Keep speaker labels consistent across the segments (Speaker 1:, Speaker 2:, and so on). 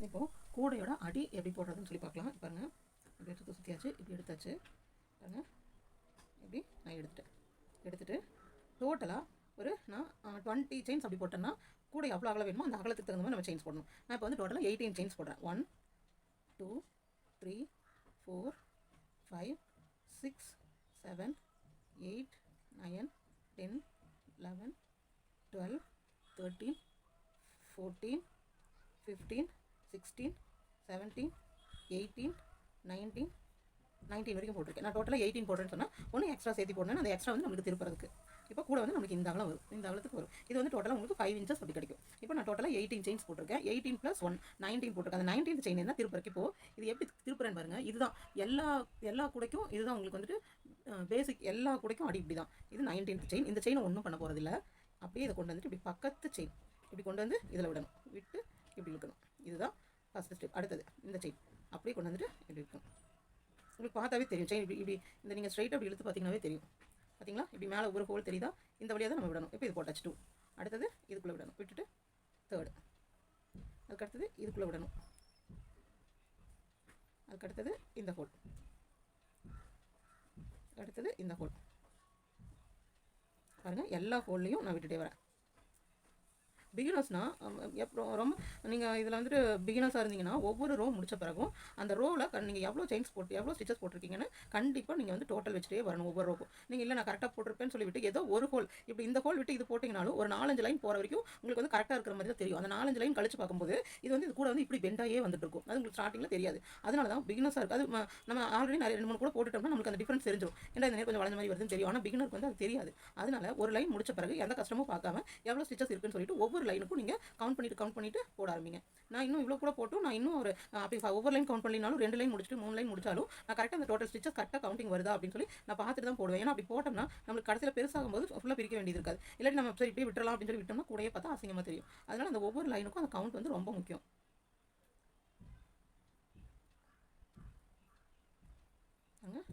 Speaker 1: இப்போது கூடையோட அடி எப்படி போடுறதுன்னு சொல்லி பார்க்கலாம். பாருங்கள், இப்படி எடுத்து சுற்றியாச்சு, இப்படி எடுத்தாச்சு. பாருங்கள், இப்படி நான் எடுத்துகிட்டு டோட்டலாக ஒரு நான் 20 செயின்ஸ் அப்படி போட்டேன்னா கூட எவ்வளோ அகலம் வேணுமோ அந்த அகலத்துக்கு தகுந்த மாதிரி நம்ம செயின்ஸ் போடணும். நான் இப்போ வந்து டோட்டலாக 18 செயின்ஸ் போடுறேன். 1 2 3 4 5 6 7 8 9 10 11 12 13 14 15 16 17 18 19 வரைக்கும் போட்டிருக்கேன். நான் டோட்டலாக 18 போடுறேன்னு சொன்னால் ஒன்று எக்ஸ்ட்ரா சேர்த்து போடணும். அந்த எக்ஸ்ட்ரா வந்து நம்மளுக்கு திருப்புறதுக்கு இப்போ கூட வந்து நமக்கு இந்த அகலம் வரும், இந்த அகலத்துக்கு வரும். இது வந்து டோட்டலாக உங்களுக்கு 5 இன்ச்சஸ் அப்படி கிடைக்கும். இப்போ நான் டோட்டலாக 18 செயின்ஸ் போட்டிருக்கேன். 18 + 1 19 போட்டிருக்கேன். அந்த 19th செயின் என்ன திருப்புறக்கு. இப்போது இது எப்படி திருப்புறேன்னு பாருங்கள். இதுதான் எல்லா கூடைக்கும் இதுதான் உங்களுக்கு வந்துட்டு பேசிக். எல்லா கூடைக்கும் அடி இப்படி தான். இது 19th செயின். இந்த செயினை ஒன்றும் பண்ண போகிறதில்ல. அப்படியே இதை கொண்டு வந்துட்டு இப்படி பக்கத்து செயின் இப்படி கொண்டு வந்து இதில் விடணும். விட்டு இப்படி இழுக்கணும். இதுதான் ஃபஸ்ட்டு ஸ்டெப். அடுத்தது இந்த செயின் அப்படியே கொண்டு வந்துட்டு இப்படி இருக்கணும். உங்களுக்கு பார்த்தாவே தெரியும் செயின் இப்படி இந்த நீங்கள் ஸ்ட்ரைட்டாக அப்படி இழுத்து பார்த்தீங்கன்னாவே தெரியும். பார்த்தீங்களா, இப்படி மேலே ஒரு ஹோல் தெரியுதா? இந்த வழியாக தான் நம்ம விடணும். இப்போ இது போட்டாச்சு 2. அடுத்தது இதுக்குள்ளே விடணும். விட்டுட்டு 3rd. அதுக்கடுத்தது இதுக்குள்ளே விடணும். அதுக்கடுத்தது இந்த ஹோல். அடுத்தது இந்த ஹோல். பாருங்கள், எல்லா ஹோல்லையும் நான் விட்டுட்டே வரேன். பிகினர்ஸ்னால் ரொம்ப நீங்கள் இதில் வந்துட்டு பிகினர்ஸாக இருந்தீங்கன்னா ஒவ்வொரு ரோ முடித்த பிறகும் அந்த ரோவில் நீங்கள் எவ்வளோ செயின்ஸ் போட்டு எவ்வளோ ஸ்டிச்சஸ் போட்டிருக்கீங்கன்னு கண்டிப்பாக நீங்கள் வந்து டோட்டல் வச்சுட்டே வரணும் ஒவ்வொரு ரோக்கும். நீங்கள் இல்லை நான் கரெக்டாக போட்டிருப்பேன்னு சொல்லிவிட்டு ஏதோ ஒரு ஹோல் இப்படி இந்த ஹோல் விட்டு இது போட்டிங்கனாலும் ஒரு 4-5 லைன் போகிற வரைக்கும் உங்களுக்கு வந்து கரெக்டாக இருக்கிற மாதிரி தான் தெரியும். அந்த 4-5 லைன் கழிச்சு பார்க்கும்போது இது வந்து இது கூட வந்து இப்படி பெண்டாயே வந்துட்டு இருக்கும். அது உங்களுக்கு ஸ்டார்டிங்கில் தெரியாது. அதனால தான் பிகினர்ஸாக இருக்குது. அது நம்ம ஆல்ரெடி நிறைய 2-3 கூட போட்டுட்டோம்னா நமக்கு அந்த டிஃப்ரென்ஸ் தெரிஞ்சிடும். ஏன்னா இந்த நேரம் கொஞ்சம் வளைஞ்ச மாதிரி வருதுன்னு தெரியும். ஆனால் பிகினருக்கு வந்து அது தெரியாது. அதனால ஒரு லைன் முடிச்ச பிறகு எந்த கஷ்டமும் பார்க்காம எவ்வளோ ஸ்டிச்சஸ் இருக்குன்னு சொல்லிட்டு ஒவ்வொரு லைனுக்கும் நீங்கள் கவுண்ட் பண்ணிட்டு போட ஆரம்பிங்க. நான் இன்னும் இவ்வளோ கூட போட்டும் நான் இன்னும் ஒரு அப்படி ஒவ்வொரு லைன் கவுண்ட் பண்ணினாலும் 2 லைன் முடிச்சுட்டு 3 லைன் முடிச்சாலும் நான் கரெக்டாக அந்த டோட்டல் ஸ்டிச்சஸ் கரெக்டாக கவுண்டிங் வருதா அப்படின்னு சொல்லி நான் பார்த்துட்டு தான் போடுவேன். ஏன்னா அப்படி போட்டோம்னா நம்மளுக்கு கடைசியில் பெருசாகும் போது ஃபுல்லாக பிரிக்க வேண்டியது இருக்காது. இல்லாட்டி நம்ம சரி இப்படியே விட்டுறலாம் அப்படின்னு சொல்லி விட்டோம்னா கூடயே பார்த்தா அசிங்கமாக தெரியும். அதனால அந்த ஒவ்வொரு லைனுக்கும் அந்த கவுண்ட் வந்து ரொம்ப முக்கியம்.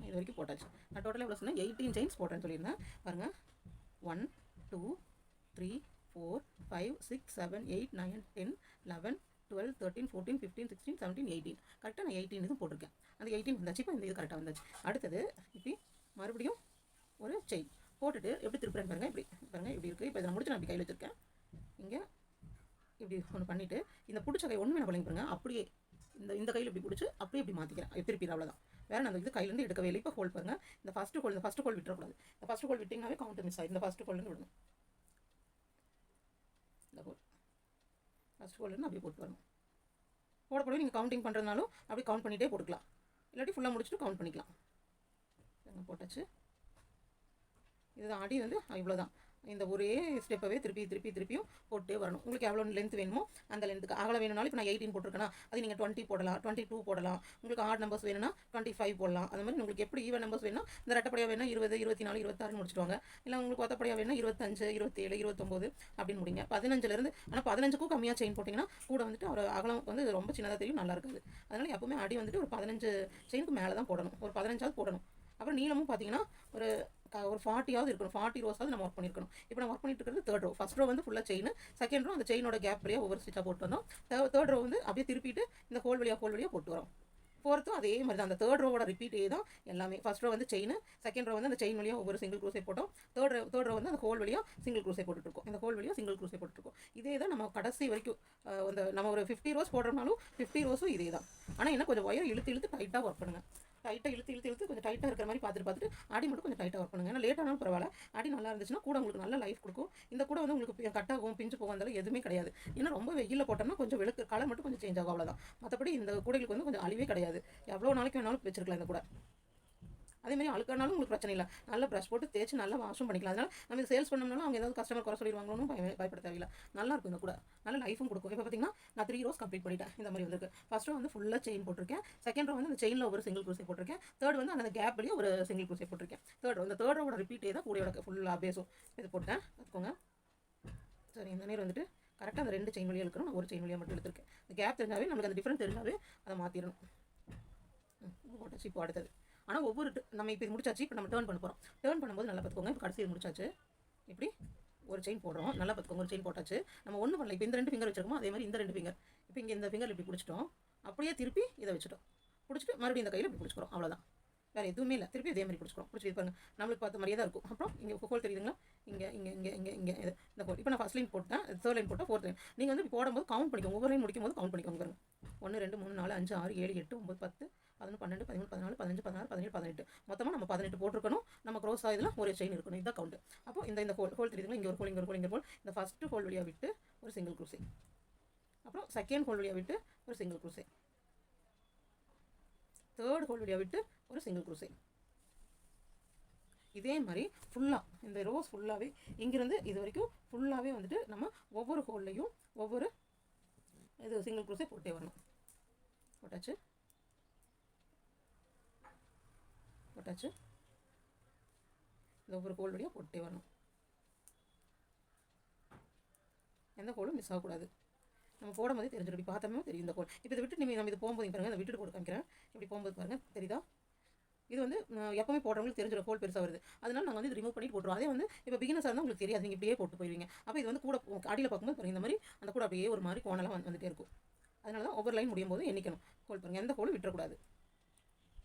Speaker 1: இது வரைக்கும் போட்டாச்சு. நான் டோட்டலாக எவ்வளோ சொன்னேன்? 18 செயின்ஸ் போட்டேன்னு சொல்லியிருந்தேன். பாருங்கள், 1 2 3 4 5 6 7 8 9 10 11 12 13 14 15 16 17 18 கரெக்டாக நான் 18 இதுவும் போட்டிருக்கேன். அந்த 18 வந்தாச்சு. இப்போ இந்த இது கரெக்டாக வந்தாச்சு. அடுத்தது இப்படி மறுபடியும் ஒரு செயின் போட்டுட்டு எப்படி திருப்புறேன்னு பாருங்கள். இப்படி பாருங்கள், இப்படி இருக்குது. இப்போ இதை முடிச்சு நான் இப்படி கையில் வச்சுருக்கேன். இங்கே இப்படி ஒன்று பண்ணிவிட்டு இந்த பிடிச்ச கை ஒன்றுமே நான் பழங்கி பாருங்க. அப்படியே இந்த கையில் இப்படி பிடிச்சி அப்படியே இப்படி மாற்றிக்கிறேன். திருப்பி அவ்வளோதான். வேறு நான் இது கையிலேருந்து எடுக்கவே இல்லை. இப்போ ஹோல் பாருங்கள். இந்த ஃபஸ்ட்டு ஹோல் விட்டுறக்கூடாது. இந்த ஃபஸ்ட்டு ஹோல் விட்டிங்கனாவே கவுண்ட் மிஸ் ஆகும். இந்த ஃபஸ்ட்டு ஹோல்லேருந்து விடணும். இந்த ஹோல் ஃபஸ்ட் ஹோல்லேருந்து அப்படியே போட்டு வரணும். போடப்போட நீங்கள் கவுண்டிங் பண்ணுறதுனாலும் அப்படி கவுண்ட் பண்ணிகிட்டே போட்டுக்கலாம். இல்லாட்டி ஃபுல்லாக முடிச்சுட்டு கவுண்ட் பண்ணிக்கலாம். போட்டாச்சு. இதுதான் அடி வந்து இவ்வளோ தான். இந்த ஒரே ஸ்டெப்பவே திருப்பியும் போட்டே வரணும். உங்களுக்கு எவ்வளோ லென்த் வேணுமோ அந்த லென்த்துக்கு அகலம் வேணும்னாலும் இப்போ நான் 18 போட்டிருக்கேன்னா அது நீங்கள் 20 போடலாம், 22 போடலாம். உங்களுக்கு ஆட் நம்பர்ஸ் வேணும்னா 25 போடலாம். அந்த மாதிரி உங்களுக்கு எப்படி ஈவன் நம்பர்ஸ் வேணும்னா இந்த ரெட்டப்படியாக வேணால் 20 24 26 முடிச்சுடுவாங்க. இல்லை உங்களுக்கு ஒத்தப்படியாக வேணால் 25 27 29 அப்படின்னு முடிங்க. 15லேருந்து ஆனால் 15க்கும் கம்மியாக செயின் போட்டிங்கன்னா கூட வந்துட்டு ஒரு அகலம் வந்து ரொம்ப சின்னதாக தெரியும், நல்லா இருக்காது. அதனால் எப்போவுமே அடி வந்துட்டு ஒரு 15 செயினுக்கு மேலே தான் போடணும். ஒரு 15ஆவது போடணும். அப்புறம் நீளமும் பார்த்தீங்கன்னா ஒரு 40ஆவது இருக்கணும். 40 ரோஸாவது நம்ம ஒர்க் பண்ணியிருக்கணும். இப்போ நான் ஒர்க் பண்ணிட்டு இருக்கிறது 3rd ரோ. ஃபஸ்ட் ரோ வந்து ஃபுல்லாக செயின், செகண்ட் ரோ அந்த செயினோட கேப் வழியாக ஒவ்வொரு ஸ்டிச்சாக போட்டு வந்தோம். 3rd ரோ வந்து அப்படியே திருப்பிட்டு இந்த ஹோல் வழியாக போட்டு வரோம். 4th அதே மாதிரி தான். அந்த 3rd ரோவோட ரிப்பீட்டே தான் எல்லாமே. ஃபஸ்ட் ரோ வந்து செயின், செகண்ட் ரோ வந்து அந்த செயின் வழியாக ஒவ்வொரு சிங்கிள் க்ரூஸை போட்டோம். தேர்ட் ரோ வந்து அந்த ஹோல் வழியாக சிங்கிள் க்ரூஸை போட்டுருக்கோம். இந்த ஹோல் வழியாக சிங்கிள் க்ரூஸை போட்டுருக்கோம். இதே தான் நம்ம கடைசி வரைக்கும் நம்ம ஒரு 50 ரோஸ் போடுறோம்னாலும் 50 ரோஸும் இதே தான். ஆனால் என்ன கொஞ்சம் ஒயர் இழுத்து டைட்டாக ஒர்க் பண்ணுங்கள். டைட்டாக இழுத்து கொஞ்சம் டைட்டாக இருக்கிற மாதிரி பார்த்துட்டு அடி மட்டும் கொஞ்சம் டைட்டாக ஒர்க் பண்ணுங்கள். ஏன்னா லேட்டானாலும் பரவாயில்ல, அடி நல்லா இருந்துச்சுன்னா கூட உங்களுக்கு நல்ல லைஃப் கொடுக்கும். இந்த கூட வந்து உங்களுக்கு கட்டாகும் பிஞ்சு போகும் இருந்தாலும் எதுவுமே கிடையாது. ஏன்னா ரொம்ப வெயிலில் போட்டோம்னா கொஞ்சம் வெளுக்கு கலர் மட்டும் கொஞ்சம் சேஞ்ச் ஆகும், அவ்வளோதான். மற்றபடி இந்த கூடைகளுக்கு வந்து கொஞ்சம் அழிவே கிடையாது. எவ்வளோ நாளைக்கு வேணாலும் வச்சிருக்கலாம் இந்த கூட. அதேமாதிரி அழுக்கானாலும் உங்களுக்கு பிரச்சனை இல்லை. நல்லா ப்ரஷ் போட்டு தேய்ச்சி நல்லா வாஷும் பண்ணிக்கலாம். அதனால் நம்ம சேல்ஸ் பண்ணோம்னாலும் அவங்க ஏதாவது கஸ்டமர் குறை சொல்லிடுவாங்களோன்னு பயப்பட தேவையில்லை. நல்லாயிருக்கும் இந்த கூட, நல்ல லைஃபும் கொடுக்கும். இப்போ பார்த்தீங்கன்னா நான் 3 ரோஸ் கம்ப்ளீட் பண்ணிட்டேன். இந்த மாதிரி வந்துருக்கு. ஃபஸ்ட் ரோ வந்து ஃபுல்லாக செயின் போட்டிருக்கேன். செகண்ட் ரோ வந்து அந்த செயினில் ஒரு சிங்கிள் க்ரூஸை போட்டிருக்கேன். தேர்ட் வந்து அந்த கேப் வழியாக ஒரு சிங்கிள் க்ரூஸை போட்டிருக்கேன். தேர்ட் ரோட ரிப்பீட்டே தான் கூடையோட ஃபுல்லாக பேஸும் இது போட்டேன். பார்த்துக்கோங்க. சரி, இந்த நேரம் வந்துட்டு கரெக்டாக அந்த 2 செயின் வழியாக இருக்கணும். நான் ஒரு செயின் வழியாக மட்டும் எடுத்துருக்கேன். இந்த கேப் தெரிஞ்சாவே நம்மளுக்கு அந்த டிஃப்ரெண்ட் தெரிஞ்சாவே அதை மாற்றிடணும். போட்டாச்சு. இப்போ அடுத்தது ஆனால் நம்ம இப்போ இது முடிச்சாச்சு. இப்போ நம்ம டேர்ன் பண்ண போகிறோம். டேர்ன் பண்ணும்போது நல்லா பார்த்துக்கோங்க. இப்போ கடைசி முடிச்சாச்சு. இப்படி ஒரு செயின் போடுறோம். நல்லா பார்த்துக்கோங்க. ஒரு செயின் போட்டாச்சு. நம்ம ஒன்றும் பண்ணல. இப்போ இந்த 2 ஃபிங்கர் வச்சிருக்கோமோ அதே மாதிரி இந்த 2 ஃபிங்கர் இப்போ இங்கே இந்த ஃபிங்கர் இப்படி பிடிச்சிட்டோம், அப்படியே திருப்பி இதை வச்சுட்டோம், பிடிச்சிட்டு மறுபடியும் இந்த கையில் இப்படி பிடிச்சிக்கிறோம், அவ்வளோதான், வேறு எதுவுமே இல்லை. திருப்பி இதே மாதிரி பிடிச்சிக்கிறோம், பிடிச்சி பாருங்கள், நம்மளுக்கு பார்த்த மாதிரியே தான் இருக்கும். அப்புறம் இங்கே ஹோல் தெரியுதுங்களா, இங்கே இங்கே இங்கே இங்கே இங்கே இந்த ஹோல். இப்போ நான் ஃபஸ்ட் லைன் போட்டேன், தேர்ட் லைன் போட்டால் ஃபோர்த் லைன். நீங்கள் வந்து போடும்போது கவுண்ட் பண்ணிக்கோங்க, ஒவ்வொரு லைன் முடிக்கும் போது கவுண்ட் பண்ணிக்கோங்க பாருங்க. 1 2 3 4 5 6 7 8 9 10 11 12 13 14 15 16 17 18 மொத்தமாக நம்ம 18 போட்டிருக்கணும். நம்ம க்ரோஸ் ஆகுதுல ஒரு செயின் இருக்கணும், இதுதான் கவுண்ட். அப்போ இந்த ஹோல் தெரியுதுங்களா, இங்கே ஒரு ஹோல், இங்கே ஒரு ஹோல், இங்கே ஹோல். இந்த ஃபஸ்ட்டு ஹோல் வழியாக விட்டு ஒரு சிங்கிள் க்ரூசே, அப்புறம் செகண்ட் ஹோல் வழியாக விட்டு ஒரு சிங்கிள் க்ரூசே, தேர்ட் ஹோல் வழியாக விட்டு ஒரு சிங்கிள் க்ரூசே. இதே மாதிரி ஃபுல்லாக இந்த ரோஸ் ஃபுல்லாகவே இங்கிருந்து இது வரைக்கும் ஃபுல்லாகவே வந்துட்டு நம்ம ஒவ்வொரு ஹோல்லையும் ஒவ்வொரு இது சிங்கிள் க்ரூஸே போட்டே வரணும். போட்டாச்சு போட்டாச்சு, இந்த ஒவ்வொரு ஹோல் வழியாக போட்டே வரணும், எந்த ஹோலும் மிஸ் ஆகக்கூடாது. நம்ம போடும் போதே தெரிஞ்சிடும், இப்படி பார்த்தோமே தெரியும் இந்த ஹோல். இப்போ இதை விட்டு நம்ம இது போகும்போது பாருங்கள், இதை விட்டுட்டு போட்டு காமிக்கிறேன், இப்படி போகும்போது பாருங்கள் தெரியுதா, இது வந்து எப்பவுமே போடுறவங்களுக்கு தெரிஞ்சிடும் ஹோல் பெருசாக வருது. அதனால நாங்கள் வந்து இது ரிமூவ் பண்ணிட்டு போட்டுருவோம். அதே வந்து இப்போ பிகினஸாக இருந்தால் உங்களுக்கு தெரியாது, நீங்கள் இப்படியே போட்டு போயிருவீங்க. அப்போ இது வந்து கூட அடியில் பார்க்கும்போது பாருங்கள், இந்த மாதிரி அந்த கூட அப்படியே ஒரு மாதிரி கோணலாம் வந்துட்டே இருக்கும். அதனால தான் ஒவ்வொரு லைன் முடியும் போது எண்ணிக்கணும் ஹோல் பாருங்கள், எந்த ஹோலும் விட்டுறக்கூடாது.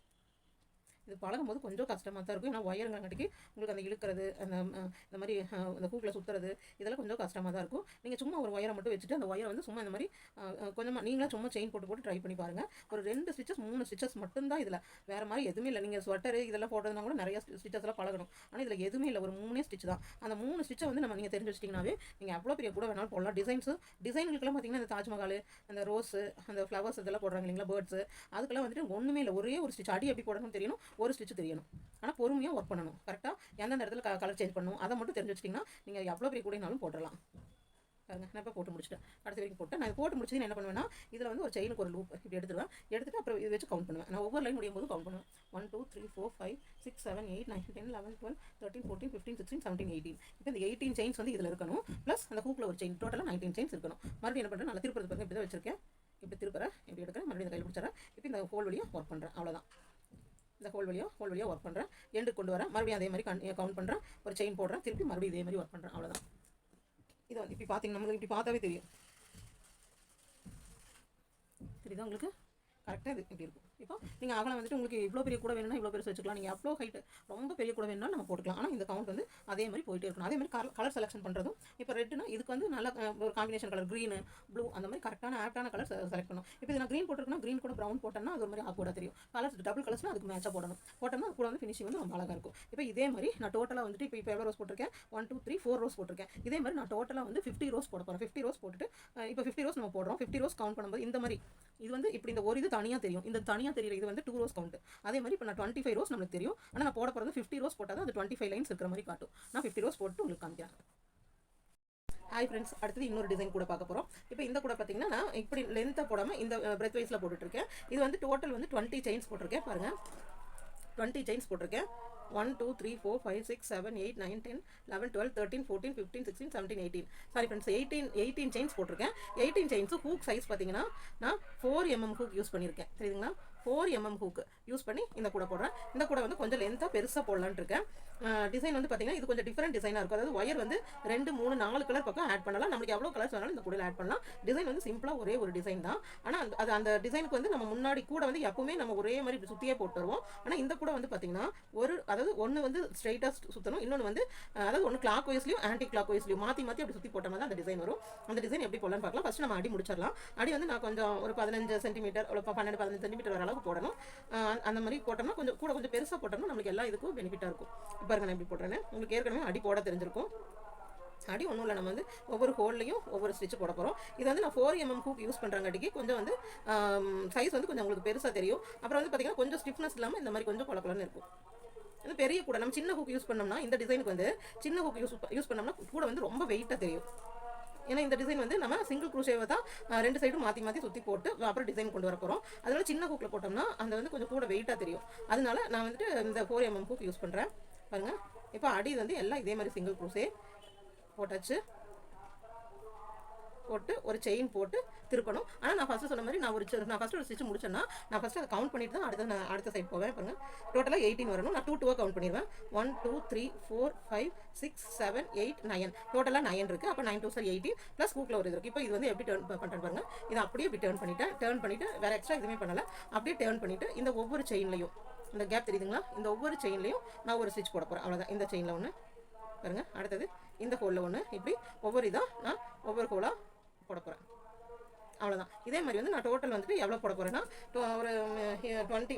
Speaker 1: இது பழகும் போது கொஞ்சம் கஷ்டமாக தான் இருக்கும், ஏன்னா ஒயருங்காட்டிக்கு உங்களுக்கு அந்த இழுக்கிறது, இந்த மாதிரி இந்த ஹூக்கில் சுற்றுறது இதெல்லாம் கொஞ்சம் கஷ்டமாக தான் இருக்கும். நீங்கள் சும்மா ஒரு ஒயரை மட்டும் வச்சுட்டு அந்த ஒயரை வந்து சும்மா இந்த மாதிரி கொஞ்சமாக நீங்களே சும்மா செயின் போட்டு ட்ரை பண்ணி பாருங்கள். ஒரு 2 ஸ்டிச்சஸ் 3 ஸ்டிச்சஸ் மட்டும்தான் இதில், வேறு மாதிரி எதுவுமே இல்லை. நீங்கள் ஸ்வெட்டரு இதெல்லாம் போடுறதுனா கூட நிறைய ஸ்டிச்சஸ்லாம் பழகணும், ஆனால் இதில் எதுவுமே இல்லை, ஒரு 3 ஸ்டிச் தான். அந்த 3 ஸ்டிச்சை வந்து நீங்கள் தெரிஞ்சு வச்சிட்டிங்கனாவே நீங்கள் எவ்வளோ பெரிய கூட வேணாலும் போடலாம். டிசைன்களுக்கெல்லாம் பார்த்தீங்கன்னா இந்த தாஜ்மஹால், அந்த ரோஸு, அந்த ஃப்ளவர்ஸ் இதெல்லாம் போடுறாங்க இல்லைங்களா, பேர்ட்ஸு, அதுக்கெல்லாம் வந்துட்டு ஒன்றுமே இல்லை, ஒரே ஒரு ஸ்டிச், அடி எப்படி போடணும்னு தெரியணும், ஒரு ஸ்டிச் தெரியணும். ஆனால் பொறுமையாக ஒர்க் பண்ணணும், கரெக்டாக எந்தெந்த இடத்துல கலர் சேஞ்ச் பண்ணணும் அதை மட்டும் தெரிஞ்சு வச்சிட்டிங்கன்னா நீங்கள் எவ்வளோ பெரிய கூடனாலும் போட்டுடலாம். பாருங்க, நான் இப்போ போட்டு முடிச்சிட்டேன், கடைசி வரைக்கும் போட்டு நான் போட்டு முடிச்சது என்ன பண்ணுவேன்னா, இதில் வந்து ஒரு செயினுக்கு ஒரு லூப் இப்படி எடுத்துருவேன், எடுத்துட்டு அப்புறம் இது வச்சு கவுண்ட் பண்ணுவேன். நான் ஒவ்வொரு லைன் முடியும் போது கவுண்ட் பண்ணுவேன். 1 2 3 4 5 6 7 8 9 10 11 12 13 14 15 16 17 18. இப்போ இந்த 18 செயின்ஸ் வந்து இதில் இருக்கணும், ப்ளஸ் அந்த ஹூக்கில் ஒரு செயின், டோட்டலாக 19 செயின்ஸ் இருக்கணும். மறுபடியும் என்ன பண்ணுறேன், நல்லா திருப்பறது பாருங்க, இப்படி தான் வச்சிருக்கேன், இப்படி திருப்புறேன், இப்படி எடுக்கிறேன், மறுபடியும் இந்த கையில் பிடிச்சிடறேன். இப்போ இந்த ஹோல் வழியாக ஒர்க் பண்ணுறேன், அவ்வளோதான். இந்த ஹோல் வழியாக ஒர்க் பண்ணுறேன், எண்டு கொண்டு வரேன், மறுபடியும் அதே மாதிரி கவுண்ட் பண்ணுறேன், ஒரு செயின் போடுறேன், திருப்பி மறுபடியும் இதே மாதிரி ஒர்க் பண்ணுறேன், அவ்வளோதான். இதை வந்து இப்படி பார்த்தீங்கன்னா நம்மளுக்கு இப்படி பார்த்தாவே தெரியும், தெரியுதா உங்களுக்கு, கரெக்டாக இது இப்படி இருக்கும். இப்போ நீங்கள் அகலம் வந்துட்டு உங்களுக்கு இவ்வளோ பெரிய கூட வேணும்னா இவ்வளோ பெருசு வச்சுக்கலாம், நீங்கள் எவ்வளோ ஹைட்டு ரொம்ப பெரிய கூட வேணும்னா நம்ம போட்டுக்கலாம். ஆனால் இந்த கவுண்ட் வந்து அதே மாதிரி போயிட்டே இருக்கணும். அதே மாதிரி கலர் செலெக்ஷன் பண்ணுறதும், இப்போ ரெட்டுனா இதுக்கு வந்து நல்ல ஒரு காம்பினேஷன் கலர், க்ரீனு ப்ளூ அந்த மாதிரி கரெக்டான ஆப்டான கலர் செலக்ட் பண்ணணும். இப்போ இது நான் க்ரீன் போட்டிருக்கேன்னா க்ரீன் கூட ப்ரௌன் போட்டோம்னா அது ஒரு மாதிரி ஆக்வர்டாக தெரியும். கலர்ஸ் டபுள் கலர்ஸ்னால் அதுக்கு மேட்சாக போட்டோம்னா அது கூட வந்து ஃபினிஷிங் வந்து ரொம்ப அழகாக இருக்கும். இப்போ இதே மாதிரி நான் டோட்டலாக வந்துட்டு இப்போ எவ்வளோ ரோஸ் போட்டிருக்கேன், 1 2 3 4 ரோஸ் போட்டிருக்கேன். இதே மாதிரி நான் டோட்டலாக வந்து 50 ரோஸ் போட போகிறேன். 50 ரோஸ் போட்டுட்டு இப்போ 50 ரோஸ் நம்ம போடுறோம். 50 ரோஸ் கவுண்ட் பண்ணும்போது இந்த மாதிரி இது வந்து இப்படி இந்த ஒரு இது தனியாக தெரியும், இந்த தனியாக தெரியல, இது வந்து 2 ரோஸ் கவுண்ட். அதே மாதிரி இப்போ நான் 25 ரோஸ் நம்மளுக்கு தெரியும், ஆனால் நான் போட போகிறது 50 ரோஸ் போட்டால் தான் அது 25 லைன்ஸ் இருக்கிற மாதிரி காட்டும். நான் 50 ரோஸ் போட்டு உங்களுக்கு காமிக்கிறேன். ஹாய் ஃப்ரெண்ட்ஸ், அடுத்தது இன்னொரு டிசைன் கூட பார்க்க போகிறோம். இப்போ இந்த கூட பார்த்தீங்கன்னா நான் இப்படி லென்த்தாக போடாமல் இந்த பிரெத் வைஸில் போட்டுட்ருக்கேன். இது வந்து டோட்டல் வந்து 20 செயின்ஸ் போட்டிருக்கேன் பாருங்கள், 20 செயின்ஸ் போட்டிருக்கேன். 1 2 3 4 5 6 7 8 9 10 11 12 13 14 15 16 17 18. சாரி ஃப்ரெண்ட்ஸ், 18 செயின்ஸ் போட்டிருக்கேன். 18 செயின்ஸ் ஹூக் சைஸ் பார்த்தீங்கன்னா நான் 4 mm ஹூக் யூஸ் பண்ணியிருக்கேன், தெரியுதுங்களா, 4 mm ஹூக் யூஸ் பண்ணி இந்த கூட போடுறேன். இந்த கூட வந்து கொஞ்சம் லென்த்தாக பெருசாக போடலான்னு இருக்கேன். டிசைன் வந்து பார்த்தீங்கன்னா இது கொஞ்சம் டிஃப்ரெண்ட் டிசைனாக இருக்கும். அதாவது ஒயர் வந்து 2 3 4 கலர் பக்கம் ஆட் பண்ணலாம், நம்மளுக்கு எவ்வளோ கலர்ஸ் வேணாலும் இந்த கூட ஆட் பண்ணலாம். டிசைன் வந்து சிம்பிளாக ஒரே ஒரு டிசைன் தான். ஆனால் அந்த டிசைனுக்கு வந்து நம்ம முன்னாடி கூட வந்து எப்பவுமே நம்ம ஒரே மாதிரி சுற்றியே போட்டு வருவோம். ஆனால் இந்த கூட வந்து பார்த்தீங்கன்னா அதாவது ஒன்று வந்து ஸ்ட்ரைட்டாக சுற்றணும், இன்னொன்று வந்து அதாவது ஒன்று கிளாக் வைஸ்லையும் ஆன்டி கிளாக் வைஸ்லையும் மாற்றி அப்படி சுற்றி போட்ட மாதிரி அந்த டிசைன் வரும். அந்த டிசைன் எப்படி போடலான்னு பார்க்கலாம். ஃபஸ்ட்டு நம்ம அடி முடிச்சிடலாம். அடி வந்து நான் கொஞ்சம் ஒரு 15 சென்டிமீட்டர் 12-15 சென்டிமீட்டர் வர அளவுக்கு போடணும். அந்த மாதிரி போட்டோம்னா கொஞ்சம் பெருசாக போட்டோம்னா நம்மளுக்கு எல்லா இதுக்கும் பெனிஃபிட்டாக இருக்கும். பாருங்க நான் எப்படி போடுறேன்னு, உங்களுக்கு ஏற்கனவே அடி போட தெரிஞ்சிருக்கும். அடி ஒன்றும் இல்லை, நம்ம வந்து ஒவ்வொரு ஹோல்லையும் ஒவ்வொரு ஸ்டிச் போட போகிறோம். இது வந்து நான் 4 mm ஹூக் யூஸ் பண்ணுறாங்காட்டிக்கு கொஞ்சம் வந்து சைஸ் வந்து கொஞ்சம் உங்களுக்கு பெருசாக தெரியும். அப்புறம் வந்து பார்த்தீங்கன்னா கொஞ்சம் ஸ்டிஃப்னஸ் இல்லாமல் இந்த மாதிரி கொஞ்சம் கொலக்கலன்னு இருக்கும். இது பெரிய கூட நம்ம சின்ன ஹூக் யூஸ் பண்ணோம்னா, இந்த டிசைனுக்கு வந்து சின்ன ஹூக் யூஸ் பண்ணோம்னா கூட வந்து ரொம்ப வெயிட்டாக தெரியும். ஏன்னா இந்த டிசைன் வந்து நம்ம சிங்கிள் க்ரூஷேவை தான் 2 சைடும் மாற்றி சுற்றி போட்டு அப்புறம் டிசைன் கொண்டு வர போகிறோம். அதனால சின்ன ஹூக்கில் போட்டோம்னா அந்த வந்து கொஞ்சம் கூட வெயிட்டாக தெரியும். அதனால நான் வந்துட்டு இந்த 4 mm ஹூக் யூஸ் பண்ணுறேன். பாருங்கள், இப்போ அடி வந்து எல்லாம் இதே மாதிரி சிங்கிள் க்ரூஷே போட்டாச்சு. போட்டு ஒரு செயின் போட்டு திருப்பணும். ஆனால் நான் ஃபஸ்ட்டு சொன்ன மாதிரி நான் ஃபஸ்ட்டு ஒரு ஸ்டிச் முடிச்சேன்னா நான் ஃபஸ்ட்டு அதை கவுண்ட் பண்ணிட்டு தான் அடுத்த சைட் போவேன். பாருங்கள் டோட்டலாக 18 வரணும். நான் 2 2 கவுண்ட் பண்ணிடுவேன். 1 2 3 4 5 6 7 8 9 டோட்டலாக 9 இருக்குது. அப்போ 9 2 சார் 18 ப்ளஸ் ஹூக்கில் ஒரு இது இருக்குது. இப்போ இது வந்து எப்படி டேர்ன் பண்ணுறேன் பாருங்கள். இதை அப்படியே இப்படி டேர்ன் பண்ணிவிட்டு வேறு எக்ஸ்ட்ரா எதுவுமே பண்ணலை. அப்படியே டேர்ன் பண்ணிவிட்டு இந்த ஒவ்வொரு செயின்லையும் இந்த கேப் தெரியுதுங்களா, இந்த ஒவ்வொரு செயின்லையும் நான் ஒரு ஸ்டிச் போட போகிறேன். அவ்வளோதான். இந்த செயினில் ஒன்று பாருங்கள், அடுத்தது இந்த ஹோலில் ஒன்று, இப்படி ஒவ்வொரு இதாக நான் ஒவ்வொரு ஹோலாக போட போகிறேன். அவ்வளோதான். இதே மாதிரி வந்து நான் டோட்டல் வந்துட்டு எவ்வளோ போட போகிறேன்னா